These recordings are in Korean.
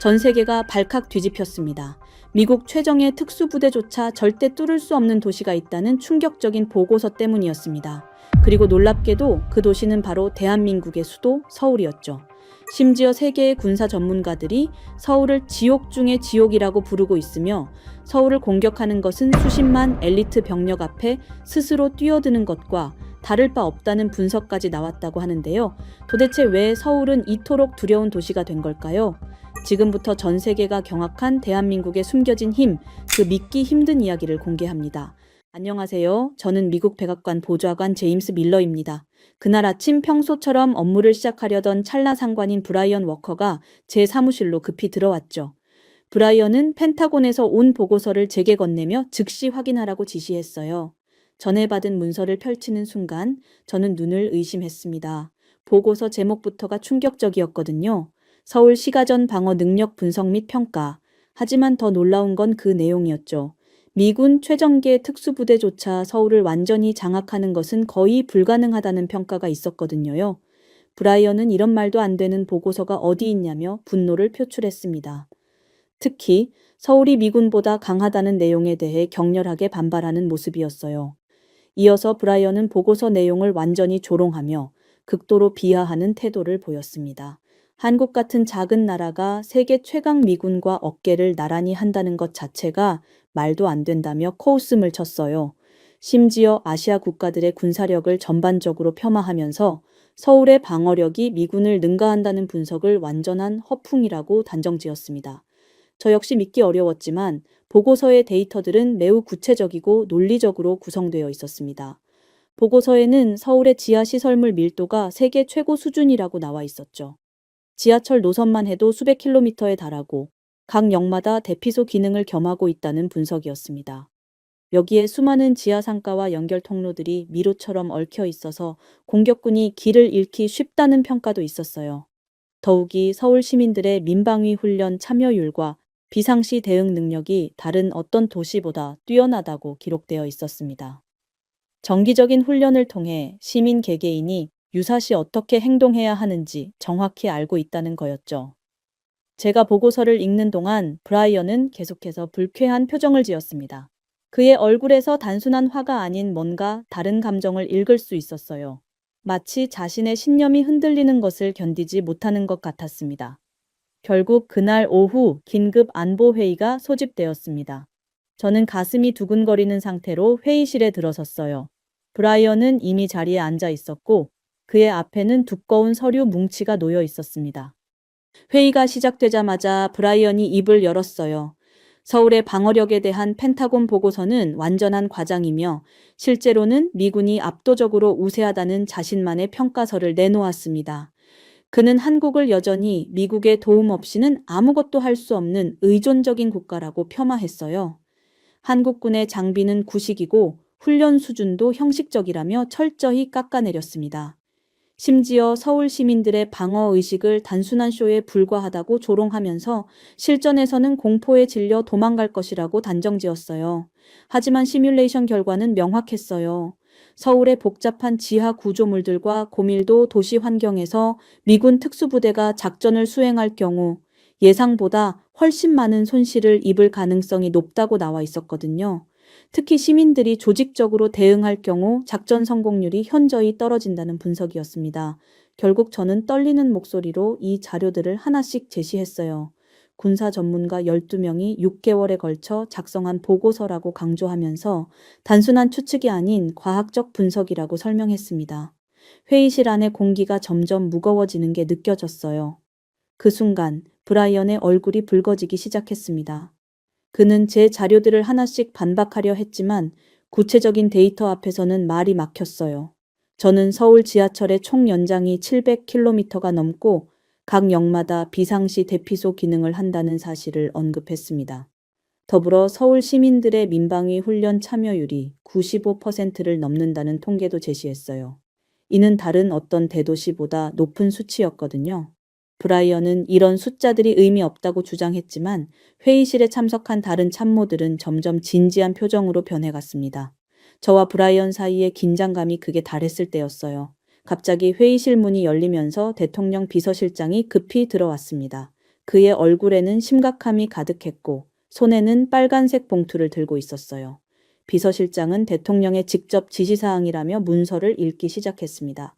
전 세계가 발칵 뒤집혔습니다. 미국 최정예 특수부대조차 절대 뚫을 수 없는 도시가 있다는 충격적인 보고서 때문이었습니다. 그리고 놀랍게도 그 도시는 바로 대한민국의 수도 서울이었죠. 심지어 세계의 군사 전문가들이 서울을 지옥 중의 지옥이라고 부르고 있으며 서울을 공격하는 것은 수십만 엘리트 병력 앞에 스스로 뛰어드는 것과 다를 바 없다는 분석까지 나왔다고 하는데요. 도대체 왜 서울은 이토록 두려운 도시가 된 걸까요? 지금부터 전 세계가 경악한 대한민국의 숨겨진 힘, 그 믿기 힘든 이야기를 공개합니다. 안녕하세요. 저는 미국 백악관 보좌관 제임스 밀러입니다. 그날 아침 평소처럼 업무를 시작하려던 찰나 상관인 브라이언 워커가 제 사무실로 급히 들어왔죠. 브라이언은 펜타곤에서 온 보고서를 제게 건네며 즉시 확인하라고 지시했어요. 전해 받은 문서를 펼치는 순간 저는 눈을 의심했습니다. 보고서 제목부터가 충격적이었거든요. 서울 시가전 방어 능력 분석 및 평가. 하지만 더 놀라운 건 그 내용이었죠. 미군 최정예 특수부대조차 서울을 완전히 장악하는 것은 거의 불가능하다는 평가가 있었거든요. 브라이언은 이런 말도 안 되는 보고서가 어디 있냐며 분노를 표출했습니다. 특히 서울이 미군보다 강하다는 내용에 대해 격렬하게 반발하는 모습이었어요. 이어서 브라이언은 보고서 내용을 완전히 조롱하며 극도로 비하하는 태도를 보였습니다. 한국 같은 작은 나라가 세계 최강 미군과 어깨를 나란히 한다는 것 자체가 말도 안 된다며 코웃음을 쳤어요. 심지어 아시아 국가들의 군사력을 전반적으로 폄하하면서 서울의 방어력이 미군을 능가한다는 분석을 완전한 허풍이라고 단정지었습니다. 저 역시 믿기 어려웠지만 보고서의 데이터들은 매우 구체적이고 논리적으로 구성되어 있었습니다. 보고서에는 서울의 지하시설물 밀도가 세계 최고 수준이라고 나와 있었죠. 지하철 노선만 해도 수백 킬로미터에 달하고 각 역마다 대피소 기능을 겸하고 있다는 분석이었습니다. 여기에 수많은 지하 상가와 연결 통로들이 미로처럼 얽혀 있어서 공격군이 길을 잃기 쉽다는 평가도 있었어요. 더욱이 서울 시민들의 민방위 훈련 참여율과 비상시 대응 능력이 다른 어떤 도시보다 뛰어나다고 기록되어 있었습니다. 정기적인 훈련을 통해 시민 개개인이 유사시 어떻게 행동해야 하는지 정확히 알고 있다는 거였죠. 제가 보고서를 읽는 동안 브라이언은 계속해서 불쾌한 표정을 지었습니다. 그의 얼굴에서 단순한 화가 아닌 뭔가 다른 감정을 읽을 수 있었어요. 마치 자신의 신념이 흔들리는 것을 견디지 못하는 것 같았습니다. 결국 그날 오후 긴급 안보회의가 소집되었습니다. 저는 가슴이 두근거리는 상태로 회의실에 들어섰어요. 브라이언은 이미 자리에 앉아 있었고 그의 앞에는 두꺼운 서류 뭉치가 놓여 있었습니다. 회의가 시작되자마자 브라이언이 입을 열었어요. 서울의 방어력에 대한 펜타곤 보고서는 완전한 과장이며 실제로는 미군이 압도적으로 우세하다는 자신만의 평가서를 내놓았습니다. 그는 한국을 여전히 미국의 도움 없이는 아무것도 할 수 없는 의존적인 국가라고 폄하했어요. 한국군의 장비는 구식이고 훈련 수준도 형식적이라며 철저히 깎아내렸습니다. 심지어 서울 시민들의 방어 의식을 단순한 쇼에 불과하다고 조롱하면서 실전에서는 공포에 질려 도망갈 것이라고 단정지었어요. 하지만 시뮬레이션 결과는 명확했어요. 서울의 복잡한 지하 구조물들과 고밀도 도시 환경에서 미군 특수부대가 작전을 수행할 경우 예상보다 훨씬 많은 손실을 입을 가능성이 높다고 나와 있었거든요. 특히 시민들이 조직적으로 대응할 경우 작전 성공률이 현저히 떨어진다는 분석이었습니다. 결국 저는 떨리는 목소리로 이 자료들을 하나씩 제시했어요. 군사 전문가 12명이 6개월에 걸쳐 작성한 보고서라고 강조하면서 단순한 추측이 아닌 과학적 분석이라고 설명했습니다. 회의실 안의 공기가 점점 무거워지는 게 느껴졌어요. 그 순간 브라이언의 얼굴이 붉어지기 시작했습니다. 그는 제 자료들을 하나씩 반박하려 했지만 구체적인 데이터 앞에서는 말이 막혔어요. 저는 서울 지하철의 총 연장이 700km가 넘고 각 역마다 비상시 대피소 기능을 한다는 사실을 언급했습니다. 더불어 서울 시민들의 민방위 훈련 참여율이 95%를 넘는다는 통계도 제시했어요. 이는 다른 어떤 대도시보다 높은 수치였거든요. 브라이언은 이런 숫자들이 의미 없다고 주장했지만 회의실에 참석한 다른 참모들은 점점 진지한 표정으로 변해갔습니다. 저와 브라이언 사이의 긴장감이 극에 달했을 때였어요. 갑자기 회의실 문이 열리면서 대통령 비서실장이 급히 들어왔습니다. 그의 얼굴에는 심각함이 가득했고 손에는 빨간색 봉투를 들고 있었어요. 비서실장은 대통령의 직접 지시사항이라며 문서를 읽기 시작했습니다.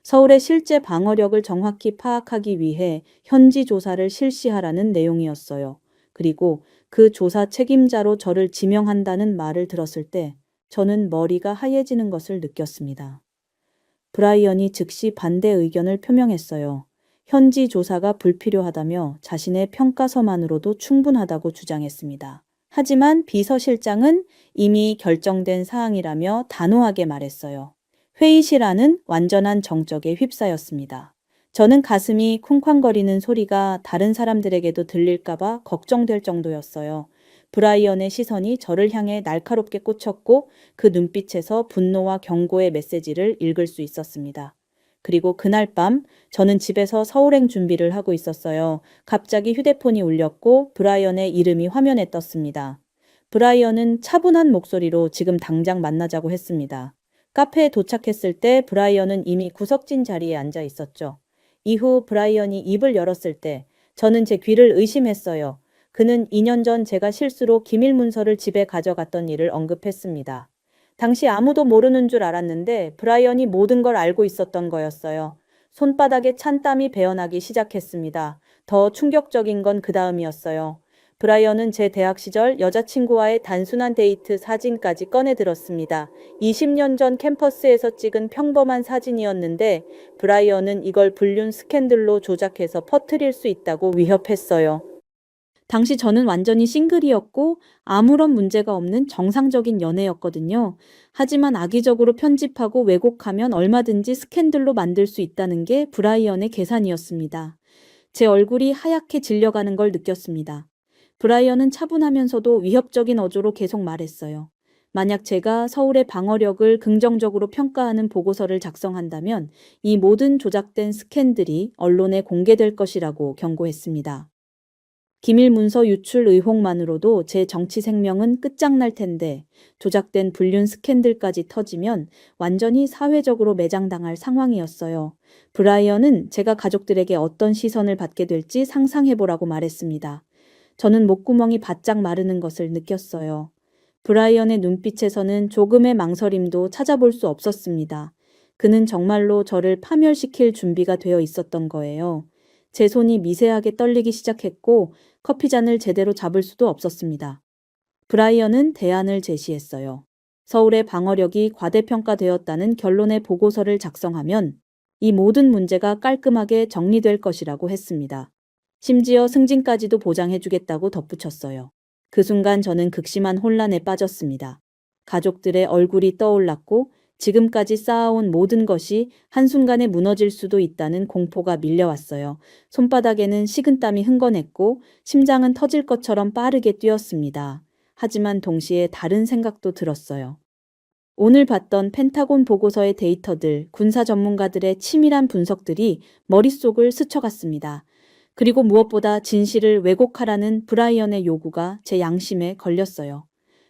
서울의 실제 방어력을 정확히 파악하기 위해 현지 조사를 실시하라는 내용이었어요. 그리고 그 조사 책임자로 저를 지명한다는 말을 들었을 때 저는 머리가 하얘지는 것을 느꼈습니다. 브라이언이 즉시 반대 의견을 표명했어요. 현지 조사가 불필요하다며 자신의 평가서만으로도 충분하다고 주장했습니다. 하지만 비서실장은 이미 결정된 사항이라며 단호하게 말했어요. 회의실 안은 완전한 정적에 휩싸였습니다. 저는 가슴이 쿵쾅거리는 소리가 다른 사람들에게도 들릴까봐 걱정될 정도였어요. 브라이언의 시선이 저를 향해 날카롭게 꽂혔고 그 눈빛에서 분노와 경고의 메시지를 읽을 수 있었습니다. 그리고 그날 밤 저는 집에서 서울행 준비를 하고 있었어요. 갑자기 휴대폰이 울렸고 브라이언의 이름이 화면에 떴습니다. 브라이언은 차분한 목소리로 지금 당장 만나자고 했습니다. 카페에 도착했을 때 브라이언은 이미 구석진 자리에 앉아 있었죠. 이후 브라이언이 입을 열었을 때 저는 제 귀를 의심했어요. 그는 2년 전 제가 실수로 기밀 문서를 집에 가져갔던 일을 언급했습니다. 당시 아무도 모르는 줄 알았는데 브라이언이 모든 걸 알고 있었던 거였어요. 손바닥에 찬 땀이 배어나기 시작했습니다. 더 충격적인 건 그 다음이었어요. 브라이언은 제 대학 시절 여자친구와의 단순한 데이트 사진까지 꺼내 들었습니다. 20년 전 캠퍼스에서 찍은 평범한 사진이었는데 브라이언은 이걸 불륜 스캔들로 조작해서 퍼뜨릴 수 있다고 위협했어요. 당시 저는 완전히 싱글이었고 아무런 문제가 없는 정상적인 연애였거든요. 하지만 악의적으로 편집하고 왜곡하면 얼마든지 스캔들로 만들 수 있다는 게 브라이언의 계산이었습니다. 제 얼굴이 하얗게 질려가는 걸 느꼈습니다. 브라이언은 차분하면서도 위협적인 어조로 계속 말했어요. 만약 제가 서울의 방어력을 긍정적으로 평가하는 보고서를 작성한다면 이 모든 조작된 스캔들이 언론에 공개될 것이라고 경고했습니다. 기밀 문서 유출 의혹만으로도 제 정치 생명은 끝장날 텐데 조작된 불륜 스캔들까지 터지면 완전히 사회적으로 매장당할 상황이었어요. 브라이언은 제가 가족들에게 어떤 시선을 받게 될지 상상해보라고 말했습니다. 저는 목구멍이 바짝 마르는 것을 느꼈어요. 브라이언의 눈빛에서는 조금의 망설임도 찾아볼 수 없었습니다. 그는 정말로 저를 파멸시킬 준비가 되어 있었던 거예요. 제 손이 미세하게 떨리기 시작했고 커피잔을 제대로 잡을 수도 없었습니다. 브라이언은 대안을 제시했어요. 서울의 방어력이 과대평가되었다는 결론의 보고서를 작성하면 이 모든 문제가 깔끔하게 정리될 것이라고 했습니다. 심지어 승진까지도 보장해주겠다고 덧붙였어요. 그 순간 저는 극심한 혼란에 빠졌습니다. 가족들의 얼굴이 떠올랐고 지금까지 쌓아온 모든 것이 한순간에 무너질 수도 있다는 공포가 밀려왔어요. 손바닥에는 식은땀이 흥건했고 심장은 터질 것처럼 빠르게 뛰었습니다. 하지만 동시에 다른 생각도 들었어요. 오늘 봤던 펜타곤 보고서의 데이터들, 군사 전문가들의 치밀한 분석들이 머릿속을 스쳐갔습니다. 그리고 무엇보다 진실을 왜곡하라는 브라이언의 요구가 제 양심에 걸렸어요.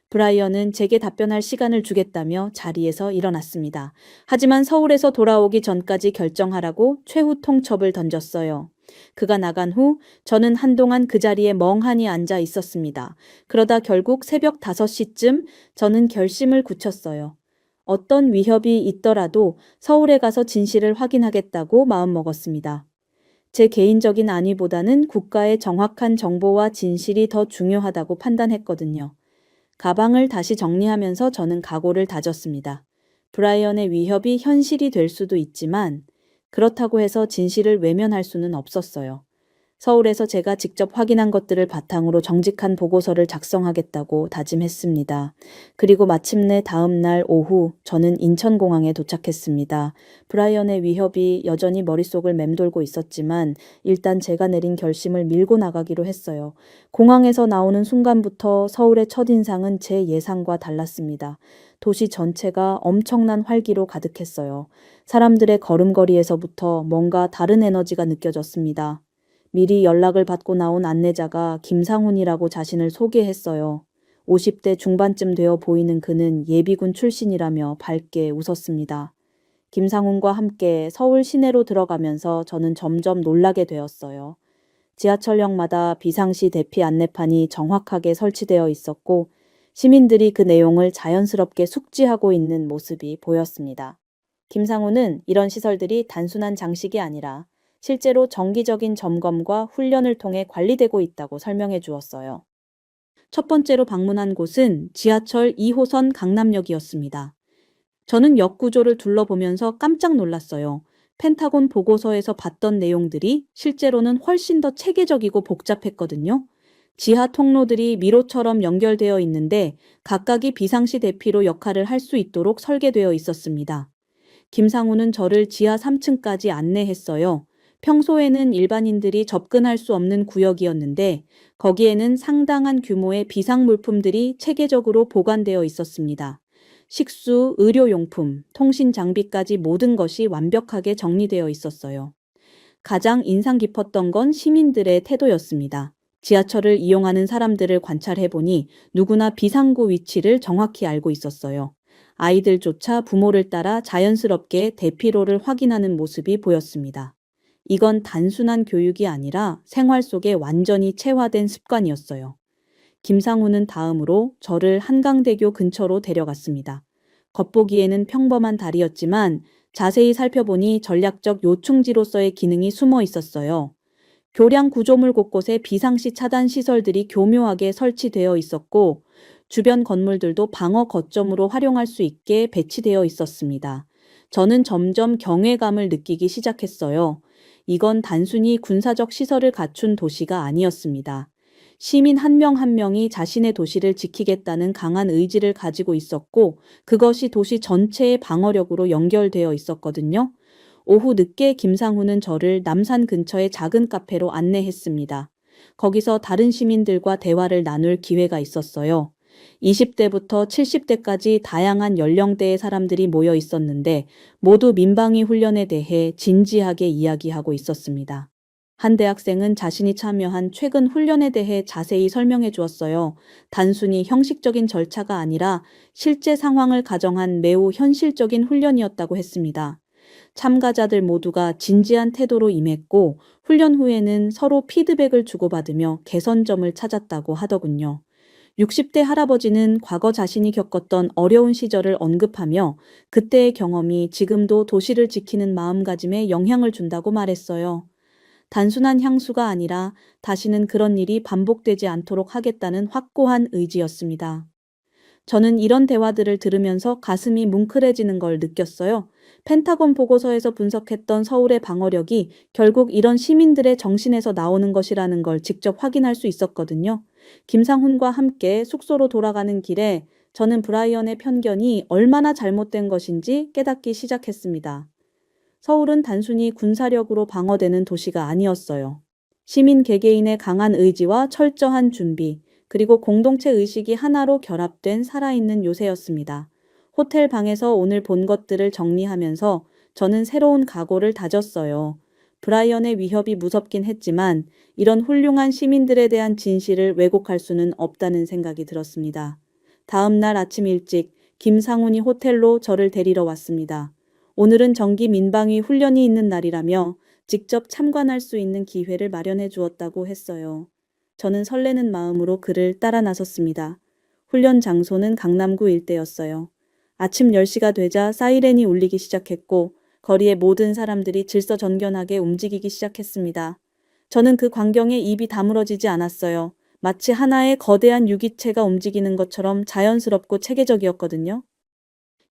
브라이언은 제게 답변할 시간을 주겠다며 자리에서 일어났습니다. 하지만 서울에서 돌아오기 전까지 결정하라고 최후 통첩을 던졌어요. 그가 나간 후 저는 한동안 그 자리에 멍하니 앉아 있었습니다. 그러다 결국 새벽 5시쯤 저는 결심을 굳혔어요. 어떤 위협이 있더라도 서울에 가서 진실을 확인하겠다고 마음먹었습니다. 제 개인적인 안위보다는 국가의 정확한 정보와 진실이 더 중요하다고 판단했거든요. 가방을 다시 정리하면서 저는 각오를 다졌습니다. 브라이언의 위협이 현실이 될 수도 있지만 그렇다고 해서 진실을 외면할 수는 없었어요. 서울에서 제가 직접 확인한 것들을 바탕으로 정직한 보고서를 작성하겠다고 다짐했습니다. 그리고 마침내 다음 날 오후 저는 인천공항에 도착했습니다. 브라이언의 위협이 여전히 머릿속을 맴돌고 있었지만 일단 제가 내린 결심을 밀고 나가기로 했어요. 공항에서 나오는 순간부터 서울의 첫인상은 제 예상과 달랐습니다. 도시 전체가 엄청난 활기로 가득했어요. 사람들의 걸음걸이에서부터 뭔가 다른 에너지가 느껴졌습니다. 미리 연락을 받고 나온 안내자가 김상훈이라고 자신을 소개했어요. 50대 중반쯤 되어 보이는 그는 예비군 출신이라며 밝게 웃었습니다. 김상훈과 함께 서울 시내로 들어가면서 저는 점점 놀라게 되었어요. 지하철역마다 비상시 대피 안내판이 정확하게 설치되어 있었고 시민들이 그 내용을 자연스럽게 숙지하고 있는 모습이 보였습니다. 김상우는 이런 시설들이 단순한 장식이 아니라 실제로 정기적인 점검과 훈련을 통해 관리되고 있다고 설명해 주었어요. 첫 번째로 방문한 곳은 지하철 2호선 강남역이었습니다. 저는 역 구조를 둘러보면서 깜짝 놀랐어요. 펜타곤 보고서에서 봤던 내용들이 실제로는 훨씬 더 체계적이고 복잡했거든요. 지하 통로들이 미로처럼 연결되어 있는데 각각이 비상시 대피로 역할을 할 수 있도록 설계되어 있었습니다. 김상우는 저를 지하 3층까지 안내했어요. 평소에는 일반인들이 접근할 수 없는 구역이었는데 거기에는 상당한 규모의 비상물품들이 체계적으로 보관되어 있었습니다. 식수, 의료용품, 통신 장비까지 모든 것이 완벽하게 정리되어 있었어요. 가장 인상 깊었던 건 시민들의 태도였습니다. 지하철을 이용하는 사람들을 관찰해보니 누구나 비상구 위치를 정확히 알고 있었어요. 아이들조차 부모를 따라 자연스럽게 대피로를 확인하는 모습이 보였습니다. 이건 단순한 교육이 아니라 생활 속에 완전히 체화된 습관이었어요. 김상우는 다음으로 저를 한강대교 근처로 데려갔습니다. 겉보기에는 평범한 다리였지만 자세히 살펴보니 전략적 요충지로서의 기능이 숨어 있었어요. 교량 구조물 곳곳에 비상시 차단 시설들이 교묘하게 설치되어 있었고 주변 건물들도 방어 거점으로 활용할 수 있게 배치되어 있었습니다. 저는 점점 경외감을 느끼기 시작했어요. 이건 단순히 군사적 시설을 갖춘 도시가 아니었습니다. 시민 한 명 한 명이 자신의 도시를 지키겠다는 강한 의지를 가지고 있었고 그것이 도시 전체의 방어력으로 연결되어 있었거든요. 오후 늦게 김상우는 저를 남산 근처의 작은 카페로 안내했습니다. 거기서 다른 시민들과 대화를 나눌 기회가 있었어요. 20대부터 70대까지 다양한 연령대의 사람들이 모여 있었는데 모두 민방위 훈련에 대해 진지하게 이야기하고 있었습니다. 한 대학생은 자신이 참여한 최근 훈련에 대해 자세히 설명해 주었어요. 단순히 형식적인 절차가 아니라 실제 상황을 가정한 매우 현실적인 훈련이었다고 했습니다. 참가자들 모두가 진지한 태도로 임했고 훈련 후에는 서로 피드백을 주고받으며 개선점을 찾았다고 하더군요. 60대 할아버지는 과거 자신이 겪었던 어려운 시절을 언급하며 그때의 경험이 지금도 도시를 지키는 마음가짐에 영향을 준다고 말했어요. 단순한 향수가 아니라 다시는 그런 일이 반복되지 않도록 하겠다는 확고한 의지였습니다. 저는 이런 대화들을 들으면서 가슴이 뭉클해지는 걸 느꼈어요. 펜타곤 보고서에서 분석했던 서울의 방어력이 결국 이런 시민들의 정신에서 나오는 것이라는 걸 직접 확인할 수 있었거든요. 김상훈과 함께 숙소로 돌아가는 길에 저는 브라이언의 편견이 얼마나 잘못된 것인지 깨닫기 시작했습니다. 서울은 단순히 군사력으로 방어되는 도시가 아니었어요. 시민 개개인의 강한 의지와 철저한 준비, 그리고 공동체 의식이 하나로 결합된 살아있는 요새였습니다. 호텔 방에서 오늘 본 것들을 정리하면서 저는 새로운 각오를 다졌어요. 브라이언의 위협이 무섭긴 했지만 이런 훌륭한 시민들에 대한 진실을 왜곡할 수는 없다는 생각이 들었습니다. 다음 날 아침 일찍 김상훈이 호텔로 저를 데리러 왔습니다. 오늘은 정기 민방위 훈련이 있는 날이라며 직접 참관할 수 있는 기회를 마련해 주었다고 했어요. 저는 설레는 마음으로 그를 따라 나섰습니다. 훈련 장소는 강남구 일대였어요. 아침 10시가 되자 사이렌이 울리기 시작했고 거리의 모든 사람들이 질서정연하게 움직이기 시작했습니다. 저는 그 광경에 입이 다물어지지 않았어요. 마치 하나의 거대한 유기체가 움직이는 것처럼 자연스럽고 체계적이었거든요.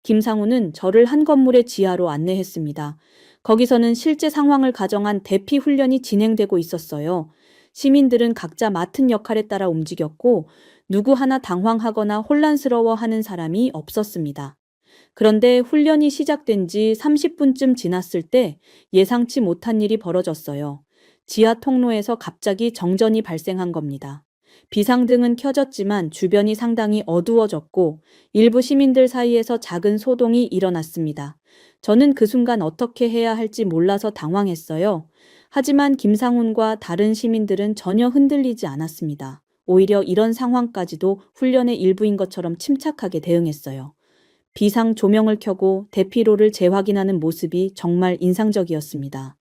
김상우는 저를 한 건물의 지하로 안내했습니다. 거기서는 실제 상황을 가정한 대피 훈련이 진행되고 있었어요. 시민들은 각자 맡은 역할에 따라 움직였고 누구 하나 당황하거나 혼란스러워하는 사람이 없었습니다. 그런데 훈련이 시작된 지 30분쯤 지났을 때 예상치 못한 일이 벌어졌어요. 지하 통로에서 갑자기 정전이 발생한 겁니다. 비상등은 켜졌지만 주변이 상당히 어두워졌고 일부 시민들 사이에서 작은 소동이 일어났습니다. 저는 그 순간 어떻게 해야 할지 몰라서 당황했어요. 하지만 김상훈과 다른 시민들은 전혀 흔들리지 않았습니다. 오히려 이런 상황까지도 훈련의 일부인 것처럼 침착하게 대응했어요. 비상 조명을 켜고 대피로를 재확인하는 모습이 정말 인상적이었습니다.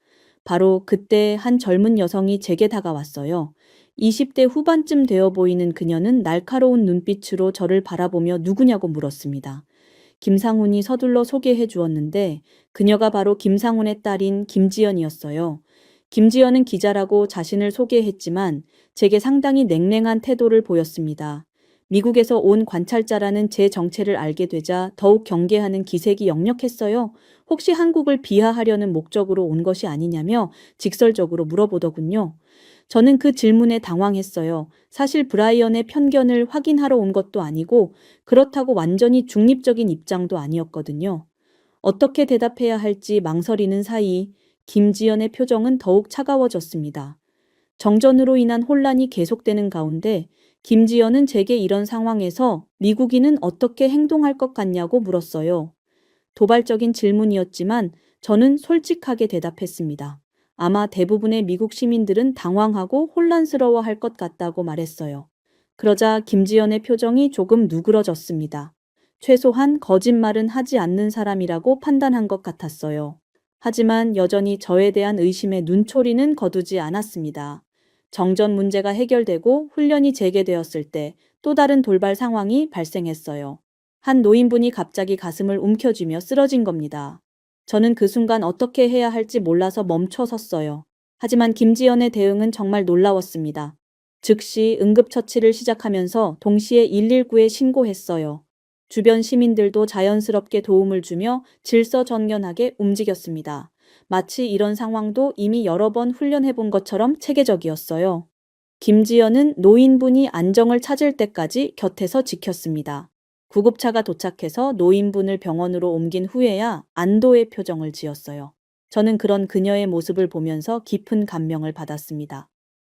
바로 그때 한 젊은 여성이 제게 다가왔어요. 20대 후반쯤 되어 보이는 그녀는 날카로운 눈빛으로 저를 바라보며 누구냐고 물었습니다. 김상훈이 서둘러 소개해 주었는데 그녀가 바로 김상훈의 딸인 김지연이었어요. 김지연은 기자라고 자신을 소개했지만 제게 상당히 냉랭한 태도를 보였습니다. 미국에서 온 관찰자라는 제 정체를 알게 되자 더욱 경계하는 기색이 역력했어요. 혹시 한국을 비하하려는 목적으로 온 것이 아니냐며 직설적으로 물어보더군요. 저는 그 질문에 당황했어요. 사실 브라이언의 편견을 확인하러 온 것도 아니고 그렇다고 완전히 중립적인 입장도 아니었거든요. 어떻게 대답해야 할지 망설이는 사이 김지연의 표정은 더욱 차가워졌습니다. 정전으로 인한 혼란이 계속되는 가운데 김지연은 제게 이런 상황에서 미국인은 어떻게 행동할 것 같냐고 물었어요. 도발적인 질문이었지만 저는 솔직하게 대답했습니다. 아마 대부분의 미국 시민들은 당황하고 혼란스러워 할 것 같다고 말했어요. 그러자 김지연의 표정이 조금 누그러졌습니다. 최소한 거짓말은 하지 않는 사람이라고 판단한 것 같았어요. 하지만 여전히 저에 대한 의심의 눈초리는 거두지 않았습니다. 정전 문제가 해결되고 훈련이 재개되었을 때 또 다른 돌발 상황이 발생했어요. 한 노인분이 갑자기 가슴을 움켜쥐며 쓰러진 겁니다. 저는 그 순간 어떻게 해야 할지 몰라서 멈춰 섰어요. 하지만 김지연의 대응은 정말 놀라웠습니다. 즉시 응급처치를 시작하면서 동시에 119에 신고했어요. 주변 시민들도 자연스럽게 도움을 주며 질서정연하게 움직였습니다. 마치 이런 상황도 이미 여러 번 훈련해본 것처럼 체계적이었어요. 김지연은 노인분이 안정을 찾을 때까지 곁에서 지켰습니다. 구급차가 도착해서 노인분을 병원으로 옮긴 후에야 안도의 표정을 지었어요. 저는 그런 그녀의 모습을 보면서 깊은 감명을 받았습니다.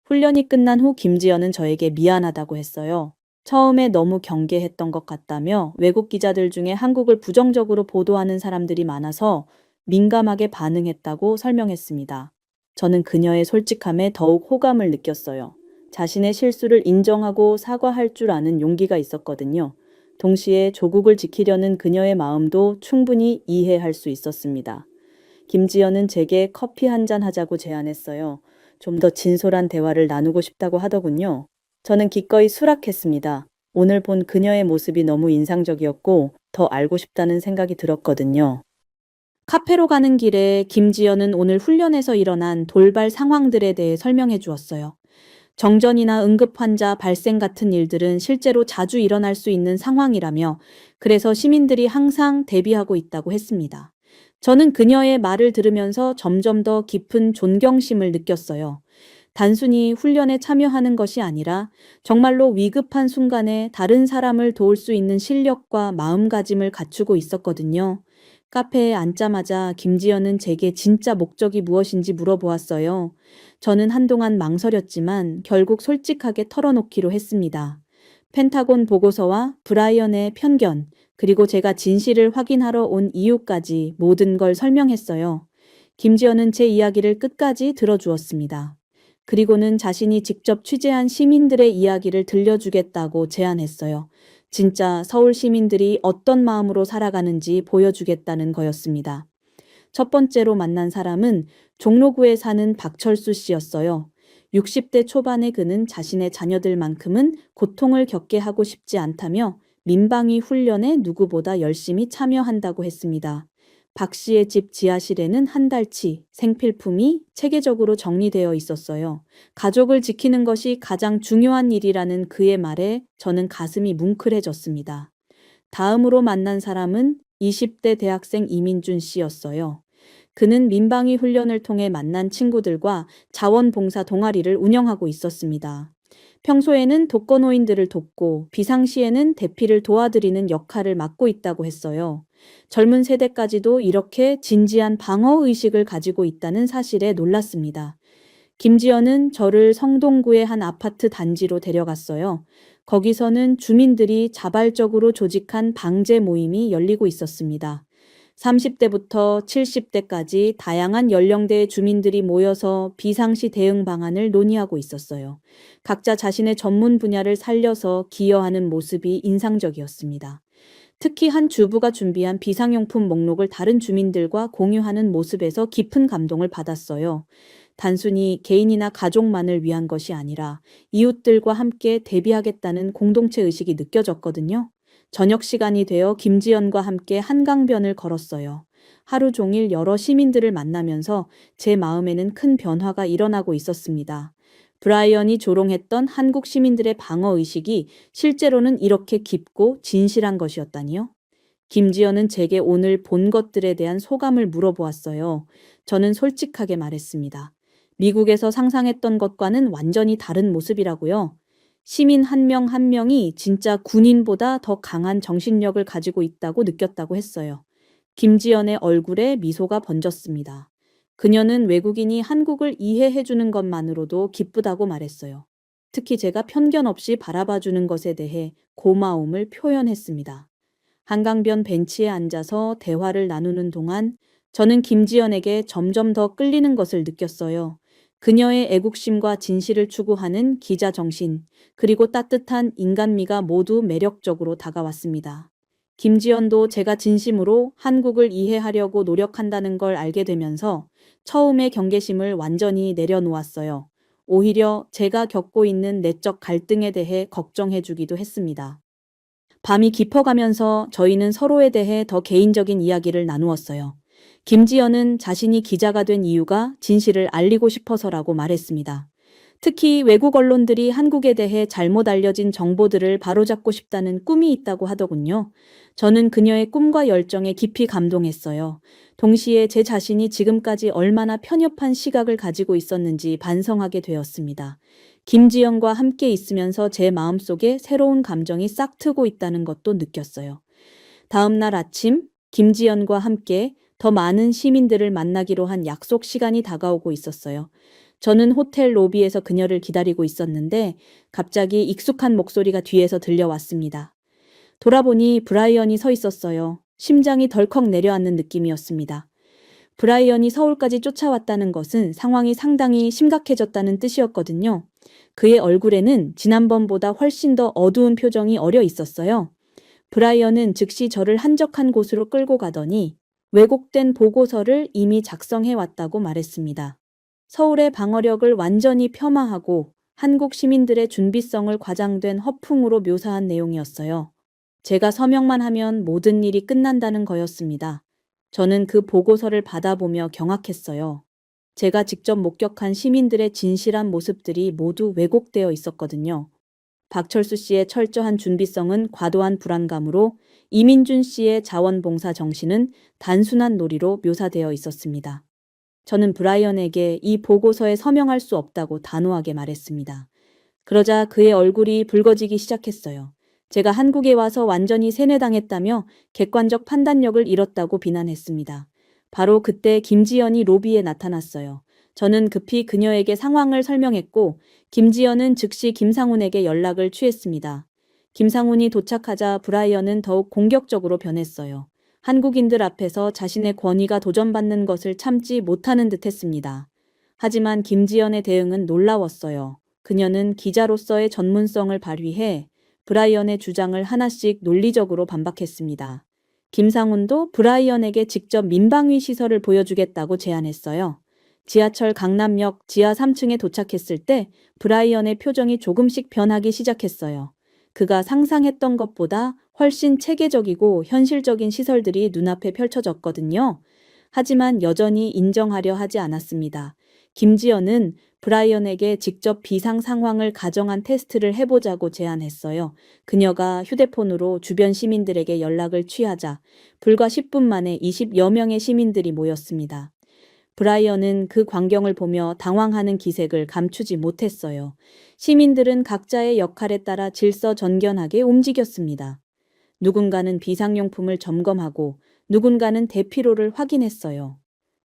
훈련이 끝난 후 김지연은 저에게 미안하다고 했어요. 처음에 너무 경계했던 것 같다며 외국 기자들 중에 한국을 부정적으로 보도하는 사람들이 많아서 민감하게 반응했다고 설명했습니다. 저는 그녀의 솔직함에 더욱 호감을 느꼈어요. 자신의 실수를 인정하고 사과할 줄 아는 용기가 있었거든요. 동시에 조국을 지키려는 그녀의 마음도 충분히 이해할 수 있었습니다. 김지연은 제게 커피 한 잔 하자고 제안했어요. 좀 더 진솔한 대화를 나누고 싶다고 하더군요. 저는 기꺼이 수락했습니다. 오늘 본 그녀의 모습이 너무 인상적이었고 더 알고 싶다는 생각이 들었거든요. 카페로 가는 길에 김지연은 오늘 훈련에서 일어난 돌발 상황들에 대해 설명해 주었어요. 정전이나 응급 환자 발생 같은 일들은 실제로 자주 일어날 수 있는 상황이라며 그래서 시민들이 항상 대비하고 있다고 했습니다. 저는 그녀의 말을 들으면서 점점 더 깊은 존경심을 느꼈어요. 단순히 훈련에 참여하는 것이 아니라 정말로 위급한 순간에 다른 사람을 도울 수 있는 실력과 마음가짐을 갖추고 있었거든요. 카페에 앉자마자 김지연은 제게 진짜 목적이 무엇인지 물어보았어요. 저는 한동안 망설였지만 결국 솔직하게 털어놓기로 했습니다. 펜타곤 보고서와 브라이언의 편견, 그리고 제가 진실을 확인하러 온 이유까지 모든 걸 설명했어요. 김지연은 제 이야기를 끝까지 들어주었습니다. 그리고는 자신이 직접 취재한 시민들의 이야기를 들려주겠다고 제안했어요. 진짜 서울 시민들이 어떤 마음으로 살아가는지 보여주겠다는 거였습니다. 첫 번째로 만난 사람은 종로구에 사는 박철수 씨였어요. 60대 초반의 그는 자신의 자녀들만큼은 고통을 겪게 하고 싶지 않다며 민방위 훈련에 누구보다 열심히 참여한다고 했습니다. 박 씨의 집 지하실에는 한 달치 생필품이 체계적으로 정리되어 있었어요. 가족을 지키는 것이 가장 중요한 일이라는 그의 말에 저는 가슴이 뭉클해졌습니다. 다음으로 만난 사람은 20대 대학생 이민준 씨였어요. 그는 민방위 훈련을 통해 만난 친구들과 자원봉사 동아리를 운영하고 있었습니다. 평소에는 독거노인들을 돕고 비상시에는 대피를 도와드리는 역할을 맡고 있다고 했어요. 젊은 세대까지도 이렇게 진지한 방어 의식을 가지고 있다는 사실에 놀랐습니다. 김지연은 저를 성동구의 한 아파트 단지로 데려갔어요. 거기서는 주민들이 자발적으로 조직한 방제 모임이 열리고 있었습니다. 30대부터 70대까지 다양한 연령대의 주민들이 모여서 비상시 대응 방안을 논의하고 있었어요. 각자 자신의 전문 분야를 살려서 기여하는 모습이 인상적이었습니다. 특히 한 주부가 준비한 비상용품 목록을 다른 주민들과 공유하는 모습에서 깊은 감동을 받았어요. 단순히 개인이나 가족만을 위한 것이 아니라 이웃들과 함께 대비하겠다는 공동체 의식이 느껴졌거든요. 저녁 시간이 되어 김지연과 함께 한강변을 걸었어요. 하루 종일 여러 시민들을 만나면서 제 마음에는 큰 변화가 일어나고 있었습니다. 브라이언이 조롱했던 한국 시민들의 방어 의식이 실제로는 이렇게 깊고 진실한 것이었다니요? 김지연은 제게 오늘 본 것들에 대한 소감을 물어보았어요. 저는 솔직하게 말했습니다. 미국에서 상상했던 것과는 완전히 다른 모습이라고요. 시민 한 명 한 명이 진짜 군인보다 더 강한 정신력을 가지고 있다고 느꼈다고 했어요. 김지연의 얼굴에 미소가 번졌습니다. 그녀는 외국인이 한국을 이해해주는 것만으로도 기쁘다고 말했어요. 특히 제가 편견 없이 바라봐주는 것에 대해 고마움을 표현했습니다. 한강변 벤치에 앉아서 대화를 나누는 동안 저는 김지연에게 점점 더 끌리는 것을 느꼈어요. 그녀의 애국심과 진실을 추구하는 기자 정신, 그리고 따뜻한 인간미가 모두 매력적으로 다가왔습니다. 김지연도 제가 진심으로 한국을 이해하려고 노력한다는 걸 알게 되면서 처음의 경계심을 완전히 내려놓았어요. 오히려 제가 겪고 있는 내적 갈등에 대해 걱정해 주기도 했습니다. 밤이 깊어가면서 저희는 서로에 대해 더 개인적인 이야기를 나누었어요. 김지연은 자신이 기자가 된 이유가 진실을 알리고 싶어서라고 말했습니다. 특히 외국 언론들이 한국에 대해 잘못 알려진 정보들을 바로잡고 싶다는 꿈이 있다고 하더군요. 저는 그녀의 꿈과 열정에 깊이 감동했어요. 동시에 제 자신이 지금까지 얼마나 편협한 시각을 가지고 있었는지 반성하게 되었습니다. 김지연과 함께 있으면서 제 마음속에 새로운 감정이 싹 트고 있다는 것도 느꼈어요. 다음 날 아침, 김지연과 함께 더 많은 시민들을 만나기로 한 약속 시간이 다가오고 있었어요. 저는 호텔 로비에서 그녀를 기다리고 있었는데 갑자기 익숙한 목소리가 뒤에서 들려왔습니다. 돌아보니 브라이언이 서 있었어요. 심장이 덜컥 내려앉는 느낌이었습니다. 브라이언이 서울까지 쫓아왔다는 것은 상황이 상당히 심각해졌다는 뜻이었거든요. 그의 얼굴에는 지난번보다 훨씬 더 어두운 표정이 어려 있었어요. 브라이언은 즉시 저를 한적한 곳으로 끌고 가더니 왜곡된 보고서를 이미 작성해 왔다고 말했습니다. 서울의 방어력을 완전히 폄하하고 한국 시민들의 준비성을 과장된 허풍으로 묘사한 내용이었어요. 제가 서명만 하면 모든 일이 끝난다는 거였습니다. 저는 그 보고서를 받아보며 경악했어요. 제가 직접 목격한 시민들의 진실한 모습들이 모두 왜곡되어 있었거든요. 박철수 씨의 철저한 준비성은 과도한 불안감으로 이민준 씨의 자원봉사 정신은 단순한 놀이로 묘사되어 있었습니다. 저는 브라이언에게 이 보고서에 서명할 수 없다고 단호하게 말했습니다. 그러자 그의 얼굴이 붉어지기 시작했어요. 제가 한국에 와서 완전히 세뇌당했다며 객관적 판단력을 잃었다고 비난했습니다. 바로 그때 김지연이 로비에 나타났어요. 저는 급히 그녀에게 상황을 설명했고 김지연은 즉시 김상훈에게 연락을 취했습니다. 김상훈이 도착하자 브라이언은 더욱 공격적으로 변했어요. 한국인들 앞에서 자신의 권위가 도전받는 것을 참지 못하는 듯했습니다. 하지만 김지연의 대응은 놀라웠어요. 그녀는 기자로서의 전문성을 발휘해 브라이언의 주장을 하나씩 논리적으로 반박했습니다. 김상훈도 브라이언에게 직접 민방위 시설을 보여주겠다고 제안했어요. 지하철 강남역 지하 3층에 도착했을 때 브라이언의 표정이 조금씩 변하기 시작했어요. 그가 상상했던 것보다 훨씬 체계적이고 현실적인 시설들이 눈앞에 펼쳐졌거든요. 하지만 여전히 인정하려 하지 않았습니다. 김지연은 브라이언에게 직접 비상 상황을 가정한 테스트를 해보자고 제안했어요. 그녀가 휴대폰으로 주변 시민들에게 연락을 취하자 불과 10분 만에 20여 명의 시민들이 모였습니다. 브라이언은 그 광경을 보며 당황하는 기색을 감추지 못했어요. 시민들은 각자의 역할에 따라 질서정연하게 움직였습니다. 누군가는 비상용품을 점검하고 누군가는 대피로를 확인했어요.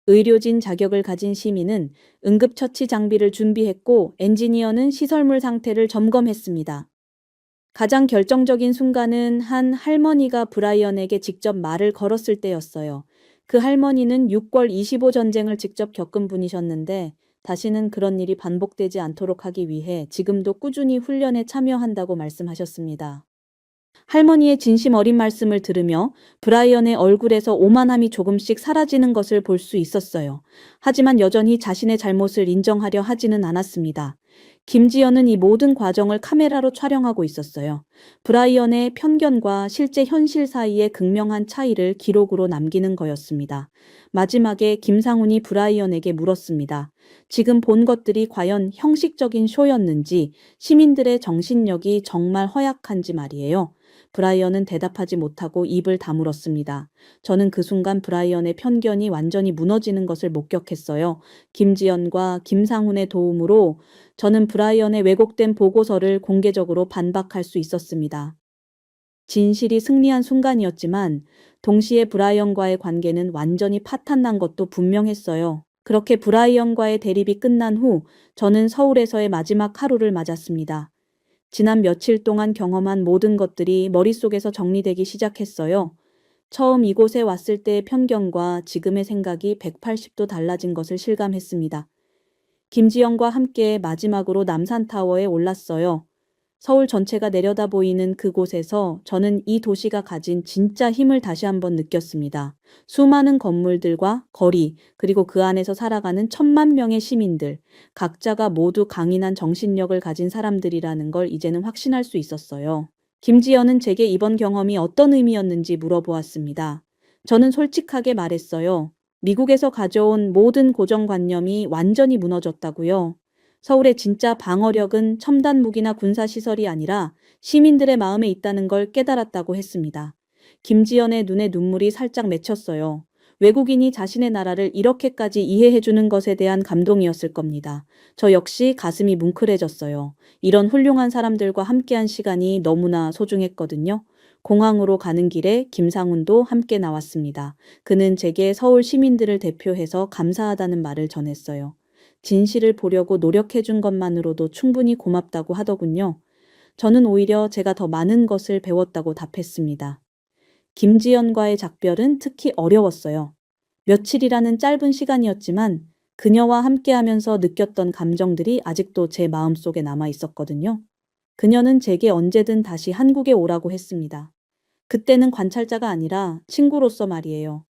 의료진 자격을 가진 시민은 응급처치 장비를 준비했고 엔지니어는 시설물 상태를 점검했습니다. 가장 결정적인 순간은 한 할머니가 브라이언에게 직접 말을 걸었을 때였어요. 그 할머니는 6월 25 전쟁을 직접 겪은 분이셨는데 다시는 그런 일이 반복되지 않도록 하기 위해 지금도 꾸준히 훈련에 참여한다고 말씀하셨습니다. 할머니의 진심 어린 말씀을 들으며 브라이언의 얼굴에서 오만함이 조금씩 사라지는 것을 볼 수 있었어요. 하지만 여전히 자신의 잘못을 인정하려 하지는 않았습니다. 김지연은 이 모든 과정을 카메라로 촬영하고 있었어요. 브라이언의 편견과 실제 현실 사이의 극명한 차이를 기록으로 남기는 거였습니다. 마지막에 김상훈이 브라이언에게 물었습니다. 지금 본 것들이 과연 형식적인 쇼였는지, 시민들의 정신력이 정말 허약한지 말이에요. 브라이언은 대답하지 못하고 입을 다물었습니다. 저는 그 순간 브라이언의 편견이 완전히 무너지는 것을 목격했어요. 김지연과 김상훈의 도움으로 저는 브라이언의 왜곡된 보고서를 공개적으로 반박할 수 있었습니다. 진실이 승리한 순간이었지만 동시에 브라이언과의 관계는 완전히 파탄난 것도 분명했어요. 그렇게 브라이언과의 대립이 끝난 후 저는 서울에서의 마지막 하루를 맞았습니다. 지난 며칠 동안 경험한 모든 것들이 머릿속에서 정리되기 시작했어요. 처음 이곳에 왔을 때의 편견과 지금의 생각이 180도 달라진 것을 실감했습니다. 김지영과 함께 마지막으로 남산타워에 올랐어요. 서울 전체가 내려다 보이는 그곳에서 저는 이 도시가 가진 진짜 힘을 다시 한번 느꼈습니다. 수많은 건물들과 거리, 그리고 그 안에서 살아가는 1,000만 명의 시민들, 각자가 모두 강인한 정신력을 가진 사람들이라는 걸 이제는 확신할 수 있었어요. 김지연은 제게 이번 경험이 어떤 의미였는지 물어보았습니다. 저는 솔직하게 말했어요. 미국에서 가져온 모든 고정관념이 완전히 무너졌다고요. 서울의 진짜 방어력은 첨단 무기나 군사시설이 아니라 시민들의 마음에 있다는 걸 깨달았다고 했습니다. 김지연의 눈에 눈물이 살짝 맺혔어요. 외국인이 자신의 나라를 이렇게까지 이해해주는 것에 대한 감동이었을 겁니다. 저 역시 가슴이 뭉클해졌어요. 이런 훌륭한 사람들과 함께한 시간이 너무나 소중했거든요. 공항으로 가는 길에 김상훈도 함께 나왔습니다. 그는 제게 서울 시민들을 대표해서 감사하다는 말을 전했어요. 진실을 보려고 노력해준 것만으로도 충분히 고맙다고 하더군요. 저는 오히려 제가 더 많은 것을 배웠다고 답했습니다. 김지연과의 작별은 특히 어려웠어요. 며칠이라는 짧은 시간이었지만 그녀와 함께하면서 느꼈던 감정들이 아직도 제 마음속에 남아 있었거든요. 그녀는 제게 언제든 다시 한국에 오라고 했습니다. 그때는 관찰자가 아니라 친구로서 말이에요.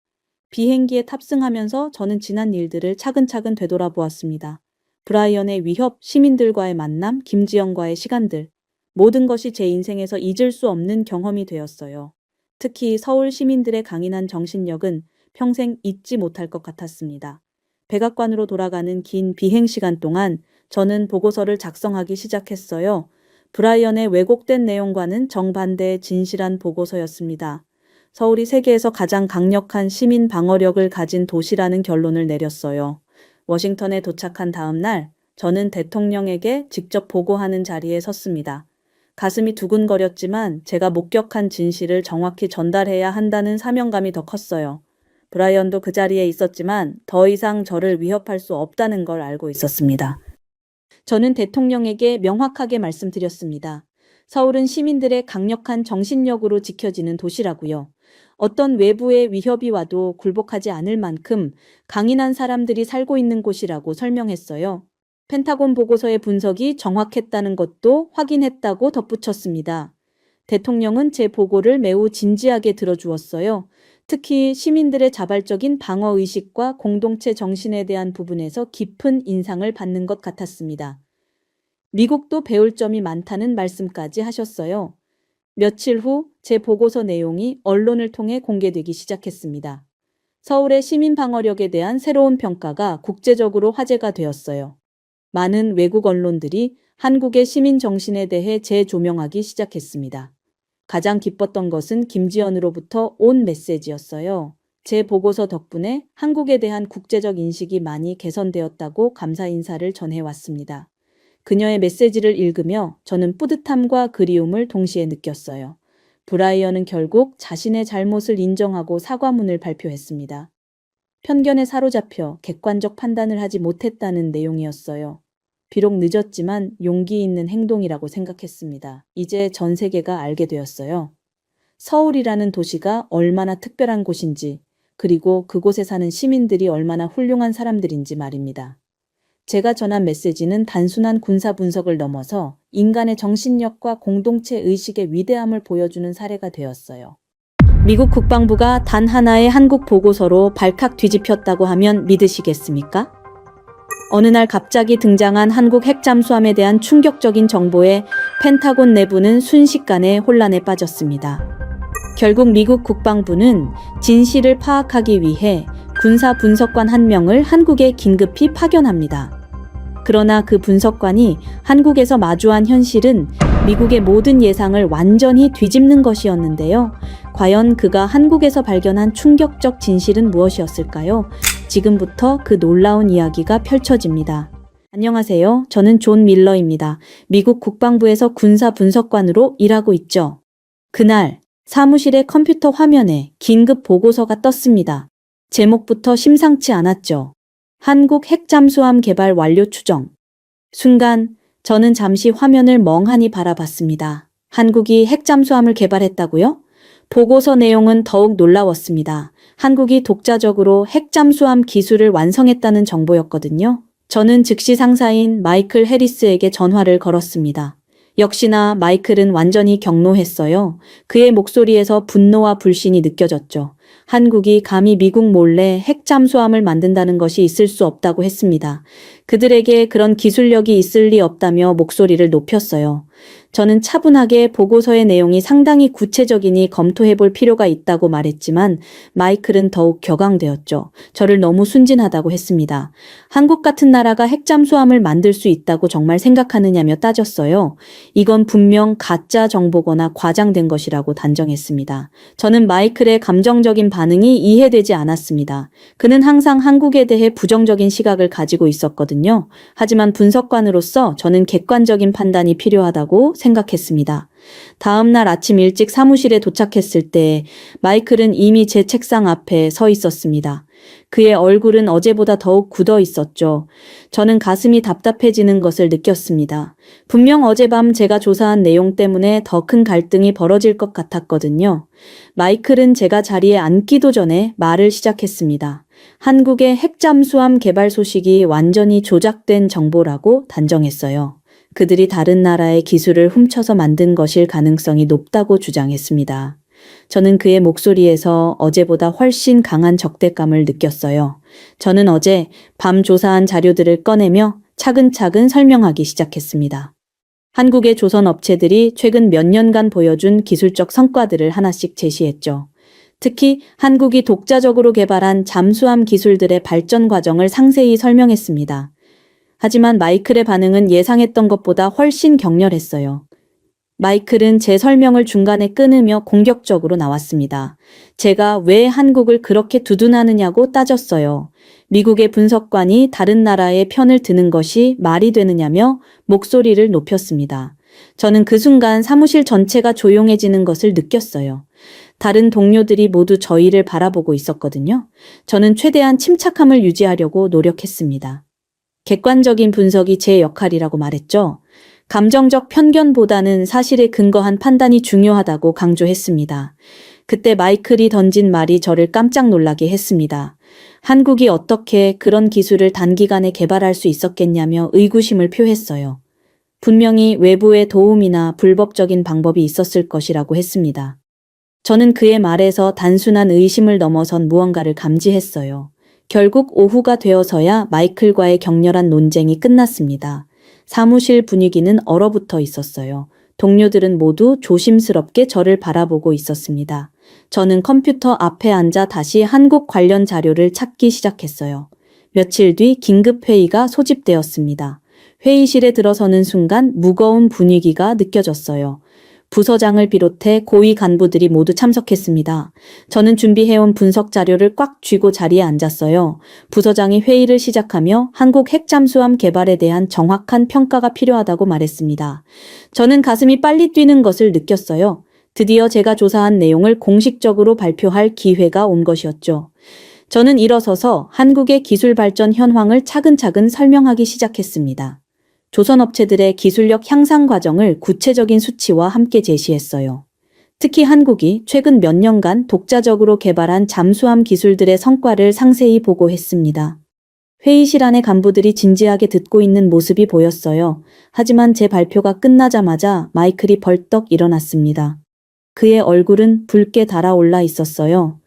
비행기에 탑승하면서 저는 지난 일들을 차근차근 되돌아보았습니다. 브라이언의 위협, 시민들과의 만남, 김지영과의 시간들. 모든 것이 제 인생에서 잊을 수 없는 경험이 되었어요. 특히 서울 시민들의 강인한 정신력은 평생 잊지 못할 것 같았습니다. 백악관으로 돌아가는 긴 비행 시간 동안 저는 보고서를 작성하기 시작했어요. 브라이언의 왜곡된 내용과는 정반대의 진실한 보고서였습니다. 서울이 세계에서 가장 강력한 시민 방어력을 가진 도시라는 결론을 내렸어요. 워싱턴에 도착한 다음 날, 저는 대통령에게 직접 보고하는 자리에 섰습니다. 가슴이 두근거렸지만 제가 목격한 진실을 정확히 전달해야 한다는 사명감이 더 컸어요. 브라이언도 그 자리에 있었지만 더 이상 저를 위협할 수 없다는 걸 알고 있었습니다. 저는 대통령에게 명확하게 말씀드렸습니다. 서울은 시민들의 강력한 정신력으로 지켜지는 도시라고요. 어떤 외부의 위협이 와도 굴복하지 않을 만큼 강인한 사람들이 살고 있는 곳이라고 설명했어요. 펜타곤 보고서의 분석이 정확했다는 것도 확인했다고 덧붙였습니다. 대통령은 제 보고를 매우 진지하게 들어주었어요. 특히 시민들의 자발적인 방어의식과 공동체 정신에 대한 부분에서 깊은 인상을 받는 것 같았습니다. 미국도 배울 점이 많다는 말씀까지 하셨어요. 며칠 후 제 보고서 내용이 언론을 통해 공개되기 시작했습니다. 서울의 시민 방어력에 대한 새로운 평가가 국제적으로 화제가 되었어요. 많은 외국 언론들이 한국의 시민 정신에 대해 재조명하기 시작했습니다. 가장 기뻤던 것은 김지연으로부터 온 메시지였어요. 제 보고서 덕분에 한국에 대한 국제적 인식이 많이 개선되었다고 감사 인사를 전해왔습니다. 그녀의 메시지를 읽으며 저는 뿌듯함과 그리움을 동시에 느꼈어요. 브라이언은 결국 자신의 잘못을 인정하고 사과문을 발표했습니다. 편견에 사로잡혀 객관적 판단을 하지 못했다는 내용이었어요. 비록 늦었지만 용기 있는 행동이라고 생각했습니다. 이제 전 세계가 알게 되었어요. 서울이라는 도시가 얼마나 특별한 곳인지, 그리고 그곳에 사는 시민들이 얼마나 훌륭한 사람들인지 말입니다. 제가 전한 메시지는 단순한 군사 분석을 넘어서 인간의 정신력과 공동체 의식의 위대함을 보여주는 사례가 되었어요. 미국 국방부가 단 하나의 한국 보고서로 발칵 뒤집혔다고 하면 믿으시겠습니까? 어느 날 갑자기 등장한 한국 핵잠수함에 대한 충격적인 정보에 펜타곤 내부는 순식간에 혼란에 빠졌습니다. 결국 미국 국방부는 진실을 파악하기 위해 군사 분석관 한 명을 한국에 긴급히 파견합니다. 그러나 그 분석관이 한국에서 마주한 현실은 미국의 모든 예상을 완전히 뒤집는 것이었는데요. 과연 그가 한국에서 발견한 충격적 진실은 무엇이었을까요? 지금부터 그 놀라운 이야기가 펼쳐집니다. 안녕하세요. 저는 존 밀러입니다. 미국 국방부에서 군사 분석관으로 일하고 있죠. 그날 사무실의 컴퓨터 화면에 긴급 보고서가 떴습니다. 제목부터 심상치 않았죠. 한국 핵잠수함 개발 완료 추정. 순간 저는 잠시 화면을 멍하니 바라봤습니다. 한국이 핵잠수함을 개발했다고요? 보고서 내용은 더욱 놀라웠습니다. 한국이 독자적으로 핵잠수함 기술을 완성했다는 정보였거든요. 저는 즉시 상사인 마이클 해리스에게 전화를 걸었습니다. 역시나 마이클은 완전히 격노했어요. 그의 목소리에서 분노와 불신이 느껴졌죠. 한국이 감히 미국 몰래 핵잠수함을 만든다는 것이 있을 수 없다고 했습니다. 그들에게 그런 기술력이 있을 리 없다며 목소리를 높였어요. 저는 차분하게 보고서의 내용이 상당히 구체적이니 검토해 볼 필요가 있다고 말했지만 마이클은 더욱 격앙되었죠. 저를 너무 순진하다고 했습니다. 한국 같은 나라가 핵잠수함을 만들 수 있다고 정말 생각하느냐며 따졌어요. 이건 분명 가짜 정보거나 과장된 것이라고 단정했습니다. 저는 마이클의 감정적인 반응이 이해되지 않았습니다. 그는 항상 한국에 대해 부정적인 시각을 가지고 있었거든요. 하지만 분석관으로서 저는 객관적인 판단이 필요하다고 생각했습니다. 다음 날 아침 일찍 사무실에 도착했을 때 마이클은 이미 제 책상 앞에 서 있었습니다. 그의 얼굴은 어제보다 더욱 굳어 있었죠. 저는 가슴이 답답해지는 것을 느꼈습니다. 분명 어젯밤 제가 조사한 내용 때문에 더 큰 갈등이 벌어질 것 같았거든요. 마이클은 제가 자리에 앉기도 전에 말을 시작했습니다. 한국의 핵잠수함 개발 소식이 완전히 조작된 정보라고 단정했어요. 그들이 다른 나라의 기술을 훔쳐서 만든 것일 가능성이 높다고 주장했습니다. 저는 그의 목소리에서 어제보다 훨씬 강한 적대감을 느꼈어요. 저는 어제 밤 조사한 자료들을 꺼내며 차근차근 설명하기 시작했습니다. 한국의 조선 업체들이 최근 몇 년간 보여준 기술적 성과들을 하나씩 제시했죠. 특히 한국이 독자적으로 개발한 잠수함 기술들의 발전 과정을 상세히 설명했습니다. 하지만 마이클의 반응은 예상했던 것보다 훨씬 격렬했어요. 마이클은 제 설명을 중간에 끊으며 공격적으로 나왔습니다. 제가 왜 한국을 그렇게 두둔하느냐고 따졌어요. 미국의 분석관이 다른 나라의 편을 드는 것이 말이 되느냐며 목소리를 높였습니다. 저는 그 순간 사무실 전체가 조용해지는 것을 느꼈어요. 다른 동료들이 모두 저희를 바라보고 있었거든요. 저는 최대한 침착함을 유지하려고 노력했습니다. 객관적인 분석이 제 역할이라고 말했죠. 감정적 편견보다는 사실에 근거한 판단이 중요하다고 강조했습니다. 그때 마이클이 던진 말이 저를 깜짝 놀라게 했습니다. 한국이 어떻게 그런 기술을 단기간에 개발할 수 있었겠냐며 의구심을 표했어요. 분명히 외부의 도움이나 불법적인 방법이 있었을 것이라고 했습니다. 저는 그의 말에서 단순한 의심을 넘어선 무언가를 감지했어요. 결국 오후가 되어서야 마이클과의 격렬한 논쟁이 끝났습니다. 사무실 분위기는 얼어붙어 있었어요. 동료들은 모두 조심스럽게 저를 바라보고 있었습니다. 저는 컴퓨터 앞에 앉아 다시 한국 관련 자료를 찾기 시작했어요. 며칠 뒤 긴급 회의가 소집되었습니다. 회의실에 들어서는 순간 무거운 분위기가 느껴졌어요. 부서장을 비롯해 고위 간부들이 모두 참석했습니다. 저는 준비해온 분석 자료를 꽉 쥐고 자리에 앉았어요. 부서장이 회의를 시작하며 한국 핵잠수함 개발에 대한 정확한 평가가 필요하다고 말했습니다. 저는 가슴이 빨리 뛰는 것을 느꼈어요. 드디어 제가 조사한 내용을 공식적으로 발표할 기회가 온 것이었죠. 저는 일어서서 한국의 기술 발전 현황을 차근차근 설명하기 시작했습니다. 조선 업체들의 기술력 향상 과정을 구체적인 수치와 함께 제시했어요. 특히 한국이 최근 몇 년간 독자적으로 개발한 잠수함 기술들의 성과를 상세히 보고했습니다. 회의실 안의 간부들이 진지하게 듣고 있는 모습이 보였어요. 하지만 제 발표가 끝나자마자 마이클이 벌떡 일어났습니다. 그의 얼굴은 붉게 달아올라 있었어요.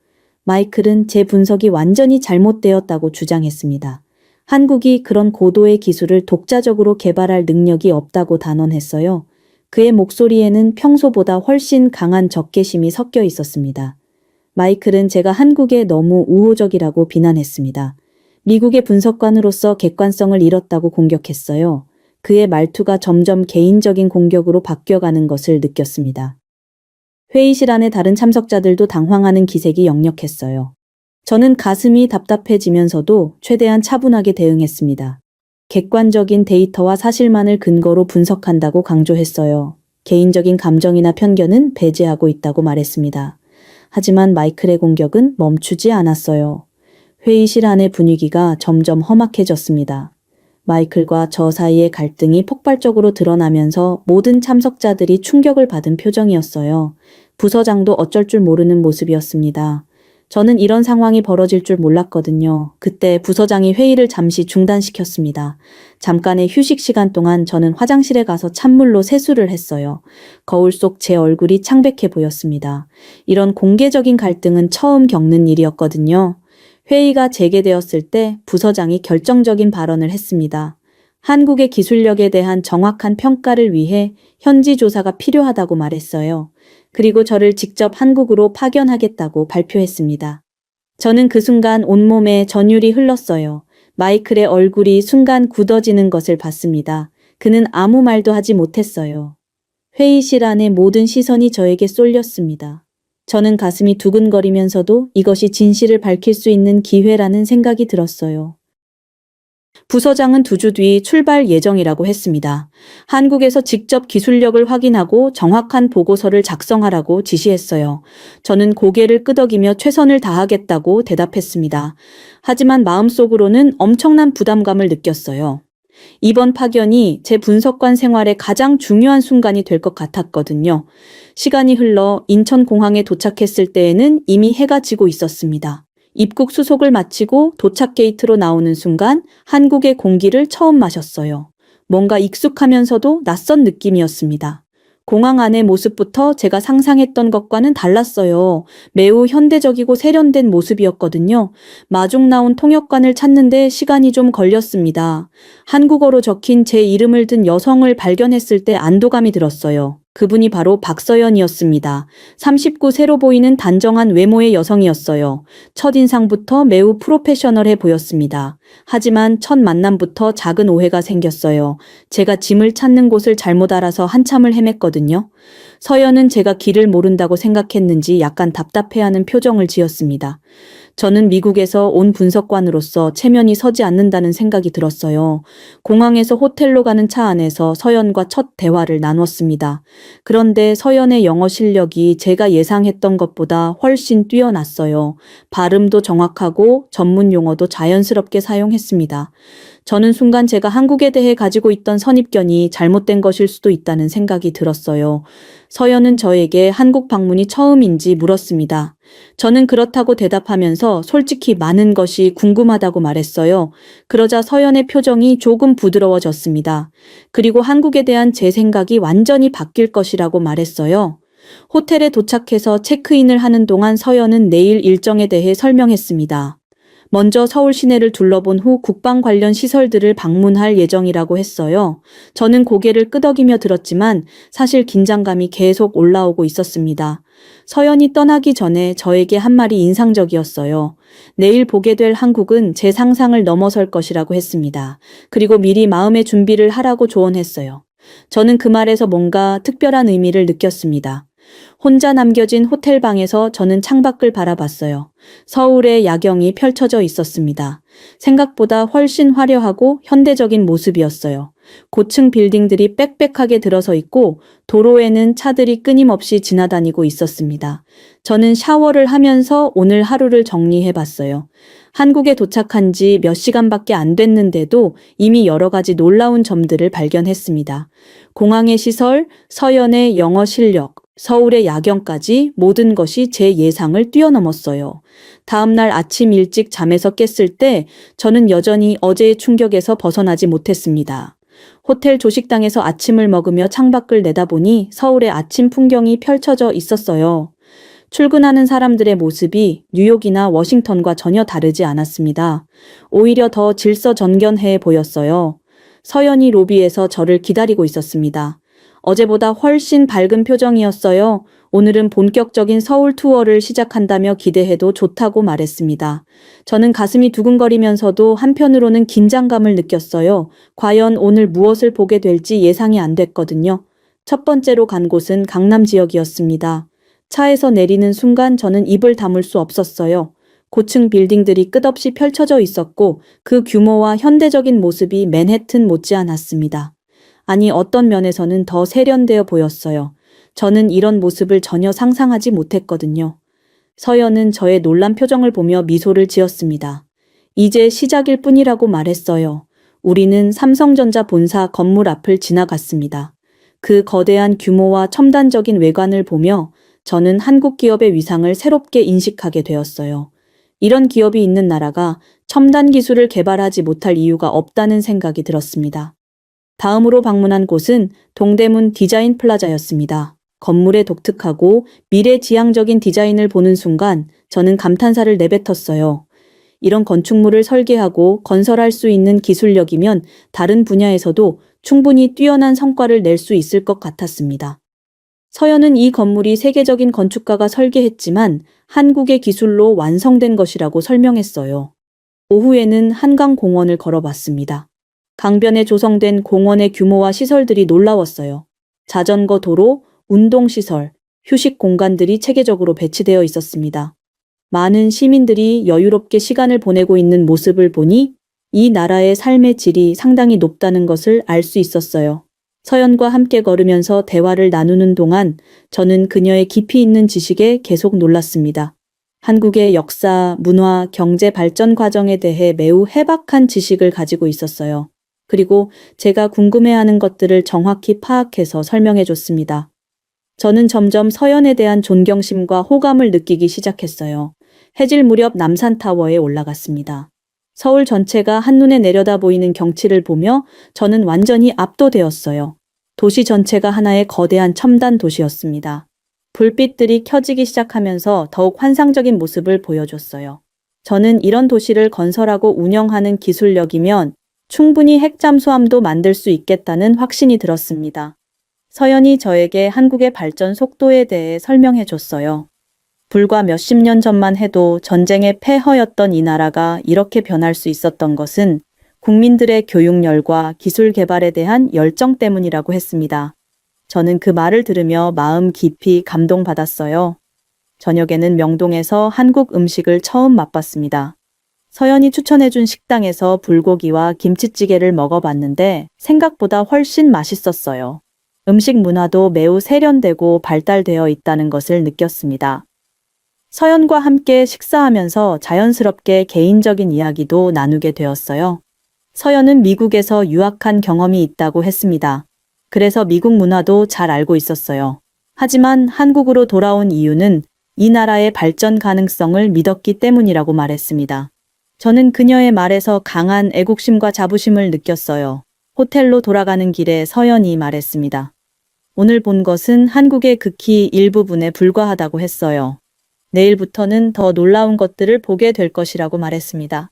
마이클은 제 분석이 완전히 잘못되었다고 주장했습니다. 한국이 그런 고도의 기술을 독자적으로 개발할 능력이 없다고 단언했어요. 그의 목소리에는 평소보다 훨씬 강한 적개심이 섞여 있었습니다. 마이클은 제가 한국에 너무 우호적이라고 비난했습니다. 미국의 분석관으로서 객관성을 잃었다고 공격했어요. 그의 말투가 점점 개인적인 공격으로 바뀌어가는 것을 느꼈습니다. 회의실 안의 다른 참석자들도 당황하는 기색이 역력했어요. 저는 가슴이 답답해지면서도 최대한 차분하게 대응했습니다. 객관적인 데이터와 사실만을 근거로 분석한다고 강조했어요. 개인적인 감정이나 편견은 배제하고 있다고 말했습니다. 하지만 마이클의 공격은 멈추지 않았어요. 회의실 안의 분위기가 점점 험악해졌습니다. 마이클과 저 사이의 갈등이 폭발적으로 드러나면서 모든 참석자들이 충격을 받은 표정이었어요. 부서장도 어쩔 줄 모르는 모습이었습니다. 저는 이런 상황이 벌어질 줄 몰랐거든요. 그때 부서장이 회의를 잠시 중단시켰습니다. 잠깐의 휴식 시간 동안 저는 화장실에 가서 찬물로 세수를 했어요. 거울 속 제 얼굴이 창백해 보였습니다. 이런 공개적인 갈등은 처음 겪는 일이었거든요. 회의가 재개되었을 때 부서장이 결정적인 발언을 했습니다. 한국의 기술력에 대한 정확한 평가를 위해 현지 조사가 필요하다고 말했어요. 그리고 저를 직접 한국으로 파견하겠다고 발표했습니다. 저는 그 순간 온몸에 전율이 흘렀어요. 마이클의 얼굴이 순간 굳어지는 것을 봤습니다. 그는 아무 말도 하지 못했어요. 회의실 안의 모든 시선이 저에게 쏠렸습니다. 저는 가슴이 두근거리면서도 이것이 진실을 밝힐 수 있는 기회라는 생각이 들었어요. 부서장은 2주 뒤 출발 예정이라고 했습니다. 한국에서 직접 기술력을 확인하고 정확한 보고서를 작성하라고 지시했어요. 저는 고개를 끄덕이며 최선을 다하겠다고 대답했습니다. 하지만 마음속으로는 엄청난 부담감을 느꼈어요. 이번 파견이 제 분석관 생활의 가장 중요한 순간이 될 것 같았거든요. 시간이 흘러 인천공항에 도착했을 때에는 이미 해가 지고 있었습니다. 입국 수속을 마치고 도착 게이트로 나오는 순간 한국의 공기를 처음 마셨어요. 뭔가 익숙하면서도 낯선 느낌이었습니다. 공항 안의 모습부터 제가 상상했던 것과는 달랐어요. 매우 현대적이고 세련된 모습이었거든요. 마중 나온 통역관을 찾는데 시간이 좀 걸렸습니다. 한국어로 적힌 제 이름을 든 여성을 발견했을 때 안도감이 들었어요. 그분이 바로 박서연이었습니다. 39세로 보이는 단정한 외모의 여성이었어요. 첫인상부터 매우 프로페셔널해 보였습니다. 하지만 첫 만남부터 작은 오해가 생겼어요. 제가 짐을 찾는 곳을 잘못 알아서 한참을 헤맸거든요. 서연은 제가 길을 모른다고 생각했는지 약간 답답해하는 표정을 지었습니다. 저는 미국에서 온 분석관으로서 체면이 서지 않는다는 생각이 들었어요. 공항에서 호텔로 가는 차 안에서 서연과 첫 대화를 나눴습니다. 그런데 서연의 영어 실력이 제가 예상했던 것보다 훨씬 뛰어났어요. 발음도 정확하고 전문 용어도 자연스럽게 사용했습니다. 저는 순간 제가 한국에 대해 가지고 있던 선입견이 잘못된 것일 수도 있다는 생각이 들었어요. 서연은 저에게 한국 방문이 처음인지 물었습니다. 저는 그렇다고 대답하면서 솔직히 많은 것이 궁금하다고 말했어요. 그러자 서연의 표정이 조금 부드러워졌습니다. 그리고 한국에 대한 제 생각이 완전히 바뀔 것이라고 말했어요. 호텔에 도착해서 체크인을 하는 동안 서연은 내일 일정에 대해 설명했습니다. 먼저 서울 시내를 둘러본 후 국방 관련 시설들을 방문할 예정이라고 했어요. 저는 고개를 끄덕이며 들었지만 사실 긴장감이 계속 올라오고 있었습니다. 서연이 떠나기 전에 저에게 한 말이 인상적이었어요. 내일 보게 될 한국은 제 상상을 넘어설 것이라고 했습니다. 그리고 미리 마음의 준비를 하라고 조언했어요. 저는 그 말에서 뭔가 특별한 의미를 느꼈습니다. 혼자 남겨진 호텔방에서 저는 창밖을 바라봤어요. 서울의 야경이 펼쳐져 있었습니다. 생각보다 훨씬 화려하고 현대적인 모습이었어요. 고층 빌딩들이 빽빽하게 들어서 있고 도로에는 차들이 끊임없이 지나다니고 있었습니다. 저는 샤워를 하면서 오늘 하루를 정리해봤어요. 한국에 도착한 지 몇 시간밖에 안 됐는데도 이미 여러 가지 놀라운 점들을 발견했습니다. 공항의 시설, 서연의 영어 실력, 서울의 야경까지 모든 것이 제 예상을 뛰어넘었어요. 다음 날 아침 일찍 잠에서 깼을 때 저는 여전히 어제의 충격에서 벗어나지 못했습니다. 호텔 조식당에서 아침을 먹으며 창밖을 내다보니 서울의 아침 풍경이 펼쳐져 있었어요. 출근하는 사람들의 모습이 뉴욕이나 워싱턴과 전혀 다르지 않았습니다. 오히려 더 질서정연해 보였어요. 서연이 로비에서 저를 기다리고 있었습니다. 어제보다 훨씬 밝은 표정이었어요. 오늘은 본격적인 서울 투어를 시작한다며 기대해도 좋다고 말했습니다. 저는 가슴이 두근거리면서도 한편으로는 긴장감을 느꼈어요. 과연 오늘 무엇을 보게 될지 예상이 안 됐거든요. 첫 번째로 간 곳은 강남 지역이었습니다. 차에서 내리는 순간 저는 입을 다물 수 없었어요. 고층 빌딩들이 끝없이 펼쳐져 있었고 그 규모와 현대적인 모습이 맨해튼 못지않았습니다. 아니, 어떤 면에서는 더 세련되어 보였어요. 저는 이런 모습을 전혀 상상하지 못했거든요. 서연은 저의 놀란 표정을 보며 미소를 지었습니다. 이제 시작일 뿐이라고 말했어요. 우리는 삼성전자 본사 건물 앞을 지나갔습니다. 그 거대한 규모와 첨단적인 외관을 보며 저는 한국 기업의 위상을 새롭게 인식하게 되었어요. 이런 기업이 있는 나라가 첨단 기술을 개발하지 못할 이유가 없다는 생각이 들었습니다. 다음으로 방문한 곳은 동대문 디자인 플라자였습니다. 건물의 독특하고 미래지향적인 디자인을 보는 순간 저는 감탄사를 내뱉었어요. 이런 건축물을 설계하고 건설할 수 있는 기술력이면 다른 분야에서도 충분히 뛰어난 성과를 낼 수 있을 것 같았습니다. 서연은 이 건물이 세계적인 건축가가 설계했지만 한국의 기술로 완성된 것이라고 설명했어요. 오후에는 한강공원을 걸어봤습니다. 강변에 조성된 공원의 규모와 시설들이 놀라웠어요. 자전거 도로, 운동시설, 휴식 공간들이 체계적으로 배치되어 있었습니다. 많은 시민들이 여유롭게 시간을 보내고 있는 모습을 보니 이 나라의 삶의 질이 상당히 높다는 것을 알 수 있었어요. 서연과 함께 걸으면서 대화를 나누는 동안 저는 그녀의 깊이 있는 지식에 계속 놀랐습니다. 한국의 역사, 문화, 경제 발전 과정에 대해 매우 해박한 지식을 가지고 있었어요. 그리고 제가 궁금해하는 것들을 정확히 파악해서 설명해 줬습니다. 저는 점점 서연에 대한 존경심과 호감을 느끼기 시작했어요. 해질 무렵 남산타워에 올라갔습니다. 서울 전체가 한눈에 내려다 보이는 경치를 보며 저는 완전히 압도되었어요. 도시 전체가 하나의 거대한 첨단 도시였습니다. 불빛들이 켜지기 시작하면서 더욱 환상적인 모습을 보여줬어요. 저는 이런 도시를 건설하고 운영하는 기술력이면 충분히 핵잠수함도 만들 수 있겠다는 확신이 들었습니다. 서연이 저에게 한국의 발전 속도에 대해 설명해 줬어요. 불과 몇십 년 전만 해도 전쟁의 폐허였던 이 나라가 이렇게 변할 수 있었던 것은 국민들의 교육열과 기술 개발에 대한 열정 때문이라고 했습니다. 저는 그 말을 들으며 마음 깊이 감동받았어요. 저녁에는 명동에서 한국 음식을 처음 맛봤습니다. 서연이 추천해준 식당에서 불고기와 김치찌개를 먹어봤는데 생각보다 훨씬 맛있었어요. 음식 문화도 매우 세련되고 발달되어 있다는 것을 느꼈습니다. 서연과 함께 식사하면서 자연스럽게 개인적인 이야기도 나누게 되었어요. 서연은 미국에서 유학한 경험이 있다고 했습니다. 그래서 미국 문화도 잘 알고 있었어요. 하지만 한국으로 돌아온 이유는 이 나라의 발전 가능성을 믿었기 때문이라고 말했습니다. 저는 그녀의 말에서 강한 애국심과 자부심을 느꼈어요. 호텔로 돌아가는 길에 서연이 말했습니다. 오늘 본 것은 한국의 극히 일부분에 불과하다고 했어요. 내일부터는 더 놀라운 것들을 보게 될 것이라고 말했습니다.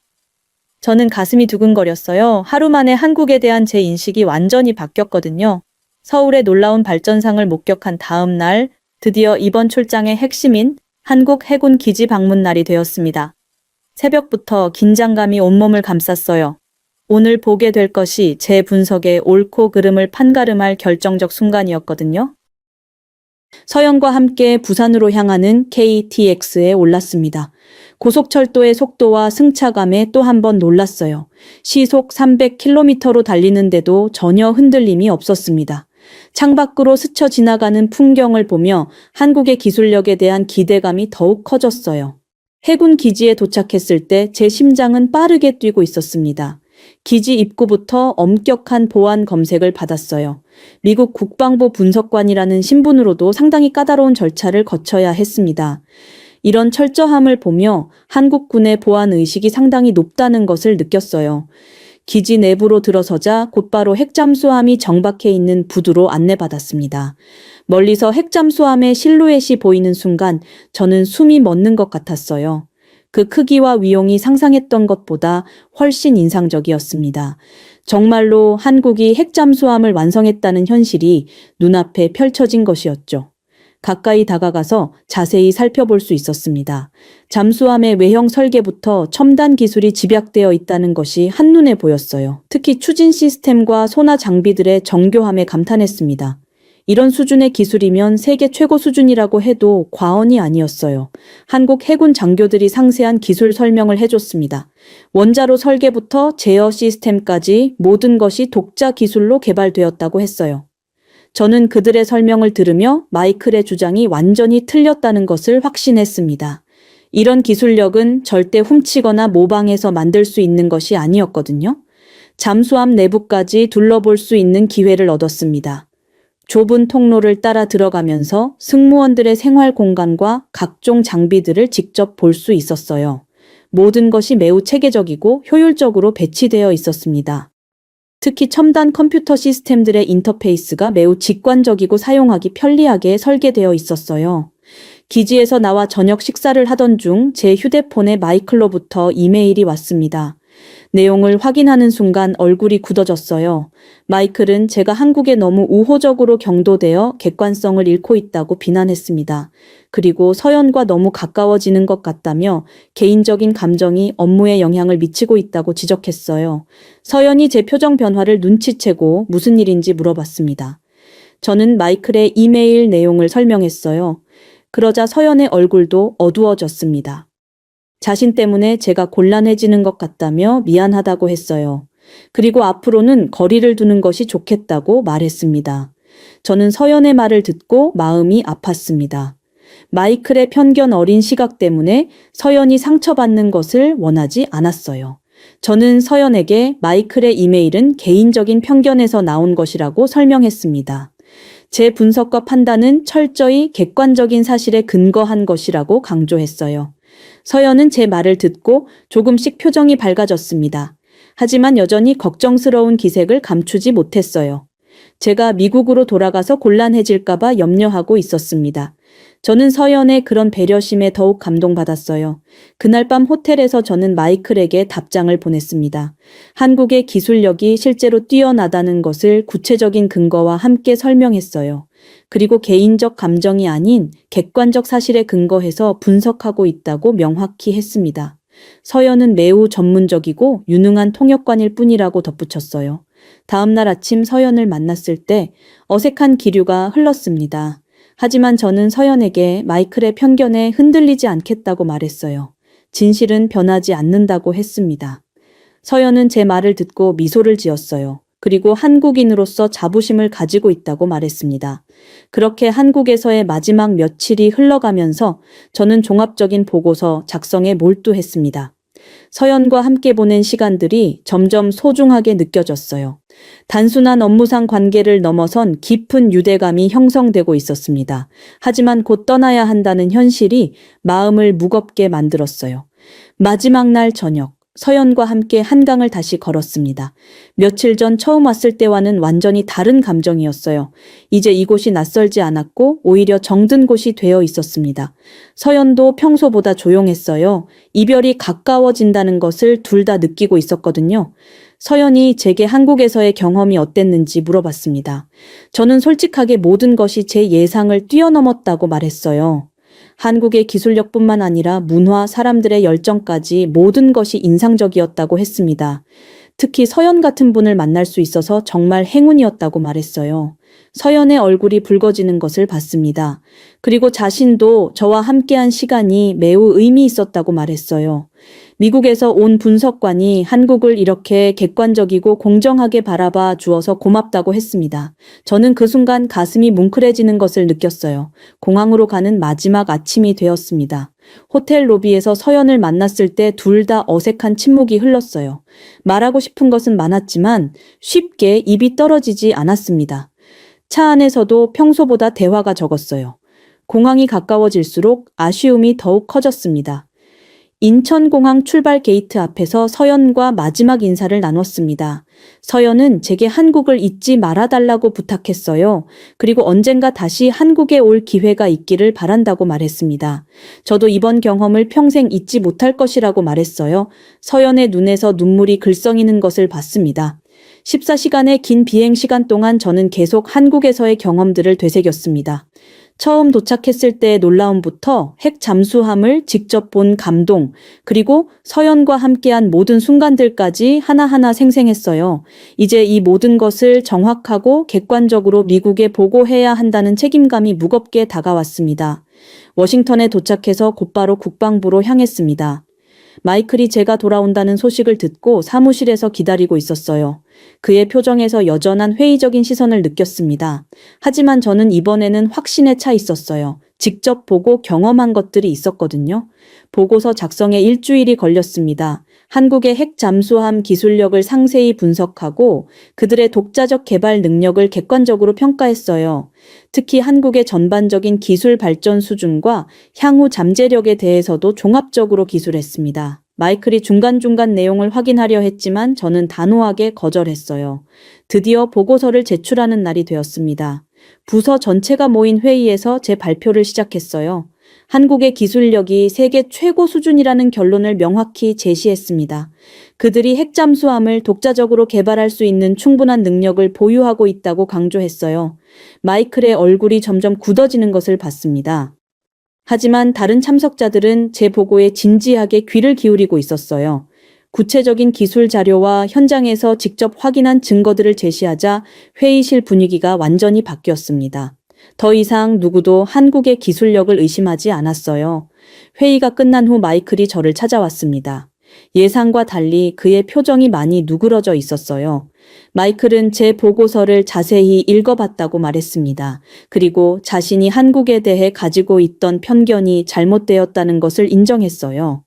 저는 가슴이 두근거렸어요. 하루 만에 한국에 대한 제 인식이 완전히 바뀌었거든요. 서울의 놀라운 발전상을 목격한 다음 날, 드디어 이번 출장의 핵심인 한국 해군 기지 방문 날이 되었습니다. 새벽부터 긴장감이 온몸을 감쌌어요. 오늘 보게 될 것이 제 분석의 옳고 그름을 판가름할 결정적 순간이었거든요. 서연과 함께 부산으로 향하는 KTX에 올랐습니다. 고속철도의 속도와 승차감에 또 한 번 놀랐어요. 시속 300km로 달리는데도 전혀 흔들림이 없었습니다. 창밖으로 스쳐 지나가는 풍경을 보며 한국의 기술력에 대한 기대감이 더욱 커졌어요. 해군 기지에 도착했을 때 제 심장은 빠르게 뛰고 있었습니다. 기지 입구부터 엄격한 보안 검색을 받았어요. 미국 국방부 분석관이라는 신분으로도 상당히 까다로운 절차를 거쳐야 했습니다. 이런 철저함을 보며 한국군의 보안 의식이 상당히 높다는 것을 느꼈어요. 기지 내부로 들어서자 곧바로 핵잠수함이 정박해 있는 부두로 안내받았습니다. 멀리서 핵잠수함의 실루엣이 보이는 순간 저는 숨이 멎는 것 같았어요. 그 크기와 위용이 상상했던 것보다 훨씬 인상적이었습니다. 정말로 한국이 핵잠수함을 완성했다는 현실이 눈앞에 펼쳐진 것이었죠. 가까이 다가가서 자세히 살펴볼 수 있었습니다. 잠수함의 외형 설계부터 첨단 기술이 집약되어 있다는 것이 한눈에 보였어요. 특히 추진 시스템과 소나 장비들의 정교함에 감탄했습니다. 이런 수준의 기술이면 세계 최고 수준이라고 해도 과언이 아니었어요. 한국 해군 장교들이 상세한 기술 설명을 해줬습니다. 원자로 설계부터 제어 시스템까지 모든 것이 독자 기술로 개발되었다고 했어요. 저는 그들의 설명을 들으며 마이클의 주장이 완전히 틀렸다는 것을 확신했습니다. 이런 기술력은 절대 훔치거나 모방해서 만들 수 있는 것이 아니었거든요. 잠수함 내부까지 둘러볼 수 있는 기회를 얻었습니다. 좁은 통로를 따라 들어가면서 승무원들의 생활 공간과 각종 장비들을 직접 볼 수 있었어요. 모든 것이 매우 체계적이고 효율적으로 배치되어 있었습니다. 특히 첨단 컴퓨터 시스템들의 인터페이스가 매우 직관적이고 사용하기 편리하게 설계되어 있었어요. 기지에서 나와 저녁 식사를 하던 중 제 휴대폰에 마이클로부터 이메일이 왔습니다. 내용을 확인하는 순간 얼굴이 굳어졌어요. 마이클은 제가 한국에 너무 우호적으로 경도되어 객관성을 잃고 있다고 비난했습니다. 그리고 서연과 너무 가까워지는 것 같다며 개인적인 감정이 업무에 영향을 미치고 있다고 지적했어요. 서연이 제 표정 변화를 눈치채고 무슨 일인지 물어봤습니다. 저는 마이클의 이메일 내용을 설명했어요. 그러자 서연의 얼굴도 어두워졌습니다. 자신 때문에 제가 곤란해지는 것 같다며 미안하다고 했어요. 그리고 앞으로는 거리를 두는 것이 좋겠다고 말했습니다. 저는 서연의 말을 듣고 마음이 아팠습니다. 마이클의 편견 어린 시각 때문에 서연이 상처받는 것을 원하지 않았어요. 저는 서연에게 마이클의 이메일은 개인적인 편견에서 나온 것이라고 설명했습니다. 제 분석과 판단은 철저히 객관적인 사실에 근거한 것이라고 강조했어요. 서연은 제 말을 듣고 조금씩 표정이 밝아졌습니다. 하지만 여전히 걱정스러운 기색을 감추지 못했어요. 제가 미국으로 돌아가서 곤란해질까봐 염려하고 있었습니다. 저는 서연의 그런 배려심에 더욱 감동받았어요. 그날 밤 호텔에서 저는 마이클에게 답장을 보냈습니다. 한국의 기술력이 실제로 뛰어나다는 것을 구체적인 근거와 함께 설명했어요. 그리고 개인적 감정이 아닌 객관적 사실에 근거해서 분석하고 있다고 명확히 했습니다. 서연은 매우 전문적이고 유능한 통역관일 뿐이라고 덧붙였어요. 다음 날 아침 서연을 만났을 때 어색한 기류가 흘렀습니다. 하지만 저는 서연에게 마이클의 편견에 흔들리지 않겠다고 말했어요. 진실은 변하지 않는다고 했습니다. 서연은 제 말을 듣고 미소를 지었어요. 그리고 한국인으로서 자부심을 가지고 있다고 말했습니다. 그렇게 한국에서의 마지막 며칠이 흘러가면서 저는 종합적인 보고서 작성에 몰두했습니다. 서연과 함께 보낸 시간들이 점점 소중하게 느껴졌어요. 단순한 업무상 관계를 넘어선 깊은 유대감이 형성되고 있었습니다. 하지만 곧 떠나야 한다는 현실이 마음을 무겁게 만들었어요. 마지막 날 저녁, 서연과 함께 한강을 다시 걸었습니다. 며칠 전 처음 왔을 때와는 완전히 다른 감정이었어요. 이제 이곳이 낯설지 않았고 오히려 정든 곳이 되어 있었습니다. 서연도 평소보다 조용했어요. 이별이 가까워진다는 것을 둘 다 느끼고 있었거든요. 서연이 제게 한국에서의 경험이 어땠는지 물어봤습니다. 저는 솔직하게 모든 것이 제 예상을 뛰어넘었다고 말했어요. 한국의 기술력뿐만 아니라 문화, 사람들의 열정까지 모든 것이 인상적이었다고 했습니다. 특히 서연 같은 분을 만날 수 있어서 정말 행운이었다고 말했어요. 서연의 얼굴이 붉어지는 것을 봤습니다. 그리고 자신도 저와 함께한 시간이 매우 의미 있었다고 말했어요. 미국에서 온 분석관이 한국을 이렇게 객관적이고 공정하게 바라봐 주어서 고맙다고 했습니다. 저는 그 순간 가슴이 뭉클해지는 것을 느꼈어요. 공항으로 가는 마지막 아침이 되었습니다. 호텔 로비에서 서연을 만났을 때 둘 다 어색한 침묵이 흘렀어요. 말하고 싶은 것은 많았지만 쉽게 입이 떨어지지 않았습니다. 차 안에서도 평소보다 대화가 적었어요. 공항이 가까워질수록 아쉬움이 더욱 커졌습니다. 인천공항 출발 게이트 앞에서 서연과 마지막 인사를 나눴습니다. 서연은 제게 한국을 잊지 말아달라고 부탁했어요. 그리고 언젠가 다시 한국에 올 기회가 있기를 바란다고 말했습니다. 저도 이번 경험을 평생 잊지 못할 것이라고 말했어요. 서연의 눈에서 눈물이 글썽이는 것을 봤습니다. 14시간의 긴 비행 시간 동안 저는 계속 한국에서의 경험들을 되새겼습니다. 처음 도착했을 때의 놀라움부터 핵 잠수함을 직접 본 감동, 그리고 서연과 함께한 모든 순간들까지 하나하나 생생했어요. 이제 이 모든 것을 정확하고 객관적으로 미국에 보고해야 한다는 책임감이 무겁게 다가왔습니다. 워싱턴에 도착해서 곧바로 국방부로 향했습니다. 마이클이 제가 돌아온다는 소식을 듣고 사무실에서 기다리고 있었어요. 그의 표정에서 여전한 회의적인 시선을 느꼈습니다. 하지만 저는 이번에는 확신에 차 있었어요. 직접 보고 경험한 것들이 있었거든요. 보고서 작성에 일주일이 걸렸습니다. 한국의 핵 잠수함 기술력을 상세히 분석하고 그들의 독자적 개발 능력을 객관적으로 평가했어요. 특히 한국의 전반적인 기술 발전 수준과 향후 잠재력에 대해서도 종합적으로 기술했습니다. 마이클이 중간중간 내용을 확인하려 했지만 저는 단호하게 거절했어요. 드디어 보고서를 제출하는 날이 되었습니다. 부서 전체가 모인 회의에서 제 발표를 시작했어요. 한국의 기술력이 세계 최고 수준이라는 결론을 명확히 제시했습니다. 그들이 핵잠수함을 독자적으로 개발할 수 있는 충분한 능력을 보유하고 있다고 강조했어요. 마이클의 얼굴이 점점 굳어지는 것을 봤습니다. 하지만 다른 참석자들은 제 보고에 진지하게 귀를 기울이고 있었어요. 구체적인 기술 자료와 현장에서 직접 확인한 증거들을 제시하자 회의실 분위기가 완전히 바뀌었습니다. 더 이상 누구도 한국의 기술력을 의심하지 않았어요. 회의가 끝난 후 마이클이 저를 찾아왔습니다. 예상과 달리 그의 표정이 많이 누그러져 있었어요. 마이클은 제 보고서를 자세히 읽어봤다고 말했습니다. 그리고 자신이 한국에 대해 가지고 있던 편견이 잘못되었다는 것을 인정했어요.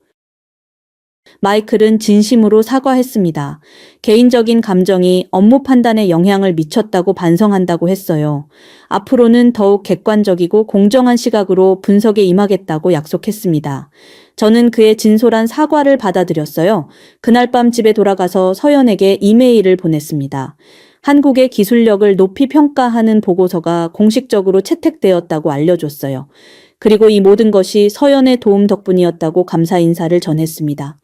마이클은 진심으로 사과했습니다. 개인적인 감정이 업무 판단에 영향을 미쳤다고 반성한다고 했어요. 앞으로는 더욱 객관적이고 공정한 시각으로 분석에 임하겠다고 약속했습니다. 저는 그의 진솔한 사과를 받아들였어요. 그날 밤 집에 돌아가서 서연에게 이메일을 보냈습니다. 한국의 기술력을 높이 평가하는 보고서가 공식적으로 채택되었다고 알려줬어요. 그리고 이 모든 것이 서연의 도움 덕분이었다고 감사 인사를 전했습니다.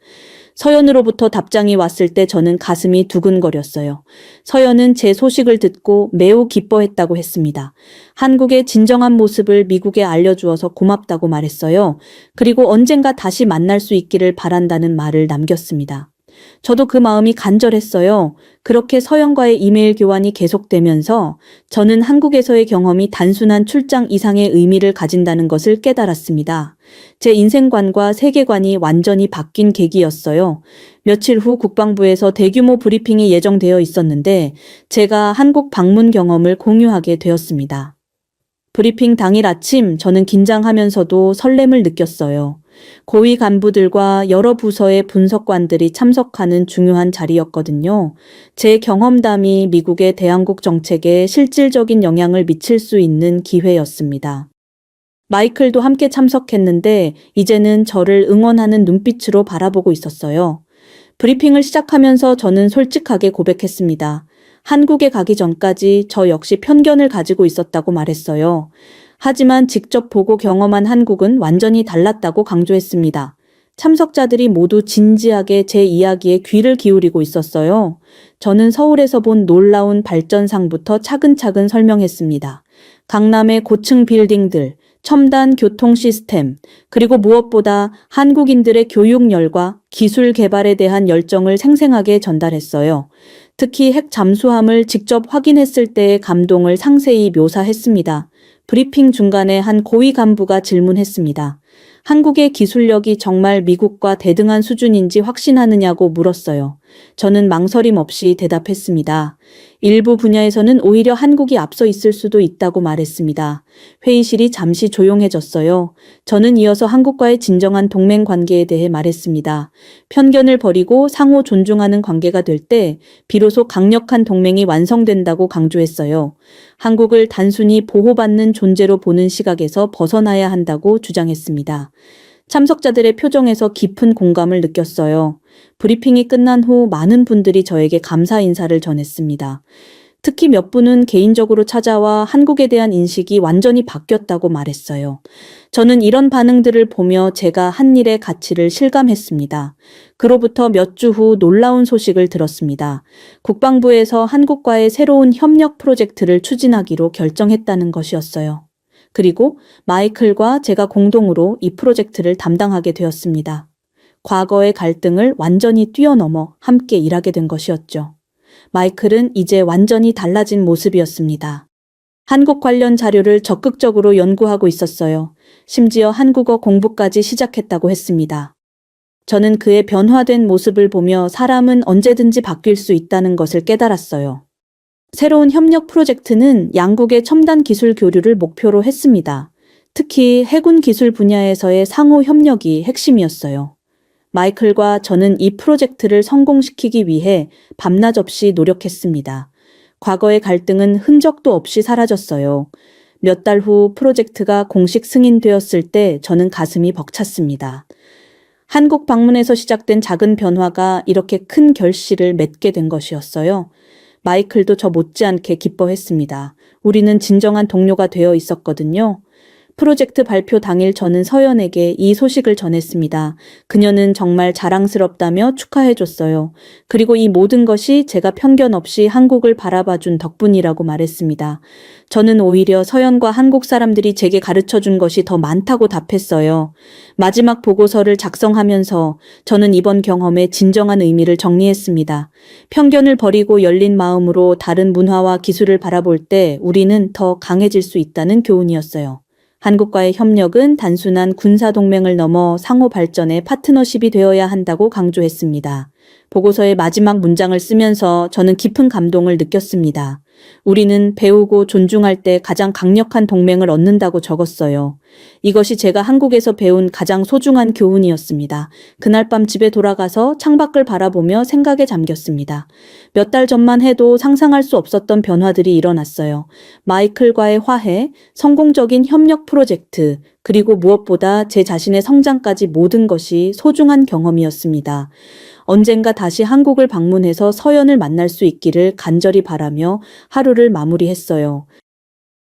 서연으로부터 답장이 왔을 때 저는 가슴이 두근거렸어요. 서연은 제 소식을 듣고 매우 기뻐했다고 했습니다. 한국의 진정한 모습을 미국에 알려주어서 고맙다고 말했어요. 그리고 언젠가 다시 만날 수 있기를 바란다는 말을 남겼습니다. 저도 그 마음이 간절했어요. 그렇게 서연과의 이메일 교환이 계속되면서 저는 한국에서의 경험이 단순한 출장 이상의 의미를 가진다는 것을 깨달았습니다. 제 인생관과 세계관이 완전히 바뀐 계기였어요. 며칠 후 국방부에서 대규모 브리핑이 예정되어 있었는데 제가 한국 방문 경험을 공유하게 되었습니다. 브리핑 당일 아침 저는 긴장하면서도 설렘을 느꼈어요. 고위 간부들과 여러 부서의 분석관들이 참석하는 중요한 자리였거든요. 제 경험담이 미국의 대한국 정책에 실질적인 영향을 미칠 수 있는 기회였습니다. 마이클도 함께 참석했는데 이제는 저를 응원하는 눈빛으로 바라보고 있었어요. 브리핑을 시작하면서 저는 솔직하게 고백했습니다. 한국에 가기 전까지 저 역시 편견을 가지고 있었다고 말했어요. 하지만 직접 보고 경험한 한국은 완전히 달랐다고 강조했습니다. 참석자들이 모두 진지하게 제 이야기에 귀를 기울이고 있었어요. 저는 서울에서 본 놀라운 발전상부터 차근차근 설명했습니다. 강남의 고층 빌딩들, 첨단 교통 시스템, 그리고 무엇보다 한국인들의 교육열과 기술 개발에 대한 열정을 생생하게 전달했어요. 특히 핵 잠수함을 직접 확인했을 때의 감동을 상세히 묘사했습니다. 브리핑 중간에 한 고위 간부가 질문했습니다. 한국의 기술력이 정말 미국과 대등한 수준인지 확신하느냐고 물었어요. 저는 망설임 없이 대답했습니다. 일부 분야에서는 오히려 한국이 앞서 있을 수도 있다고 말했습니다. 회의실이 잠시 조용해졌어요. 저는 이어서 한국과의 진정한 동맹 관계에 대해 말했습니다. 편견을 버리고 상호 존중하는 관계가 될 때 비로소 강력한 동맹이 완성된다고 강조했어요. 한국을 단순히 보호받는 존재로 보는 시각에서 벗어나야 한다고 주장했습니다. 참석자들의 표정에서 깊은 공감을 느꼈어요. 브리핑이 끝난 후 많은 분들이 저에게 감사 인사를 전했습니다. 특히 몇 분은 개인적으로 찾아와 한국에 대한 인식이 완전히 바뀌었다고 말했어요. 저는 이런 반응들을 보며 제가 한 일의 가치를 실감했습니다. 그로부터 몇 주 후 놀라운 소식을 들었습니다. 국방부에서 한국과의 새로운 협력 프로젝트를 추진하기로 결정했다는 것이었어요. 그리고 마이클과 제가 공동으로 이 프로젝트를 담당하게 되었습니다. 과거의 갈등을 완전히 뛰어넘어 함께 일하게 된 것이었죠. 마이클은 이제 완전히 달라진 모습이었습니다. 한국 관련 자료를 적극적으로 연구하고 있었어요. 심지어 한국어 공부까지 시작했다고 했습니다. 저는 그의 변화된 모습을 보며 사람은 언제든지 바뀔 수 있다는 것을 깨달았어요. 새로운 협력 프로젝트는 양국의 첨단 기술 교류를 목표로 했습니다. 특히 해군 기술 분야에서의 상호 협력이 핵심이었어요. 마이클과 저는 이 프로젝트를 성공시키기 위해 밤낮 없이 노력했습니다. 과거의 갈등은 흔적도 없이 사라졌어요. 몇 달 후 프로젝트가 공식 승인되었을 때 저는 가슴이 벅찼습니다. 한국 방문에서 시작된 작은 변화가 이렇게 큰 결실을 맺게 된 것이었어요. 마이클도 저 못지않게 기뻐했습니다. 우리는 진정한 동료가 되어 있었거든요. 프로젝트 발표 당일 저는 서연에게 이 소식을 전했습니다. 그녀는 정말 자랑스럽다며 축하해줬어요. 그리고 이 모든 것이 제가 편견 없이 한국을 바라봐준 덕분이라고 말했습니다. 저는 오히려 서연과 한국 사람들이 제게 가르쳐준 것이 더 많다고 답했어요. 마지막 보고서를 작성하면서 저는 이번 경험의 진정한 의미를 정리했습니다. 편견을 버리고 열린 마음으로 다른 문화와 기술을 바라볼 때 우리는 더 강해질 수 있다는 교훈이었어요. 한국과의 협력은 단순한 군사동맹을 넘어 상호 발전의 파트너십이 되어야 한다고 강조했습니다. 보고서의 마지막 문장을 쓰면서 저는 깊은 감동을 느꼈습니다. 우리는 배우고 존중할 때 가장 강력한 동맹을 얻는다고 적었어요. 이것이 제가 한국에서 배운 가장 소중한 교훈이었습니다. 그날 밤 집에 돌아가서 창밖을 바라보며 생각에 잠겼습니다. 몇 달 전만 해도 상상할 수 없었던 변화들이 일어났어요. 마이클과의 화해, 성공적인 협력 프로젝트, 그리고 무엇보다 제 자신의 성장까지 모든 것이 소중한 경험이었습니다. 언젠가 다시 한국을 방문해서 서연을 만날 수 있기를 간절히 바라며 하루를 마무리했어요.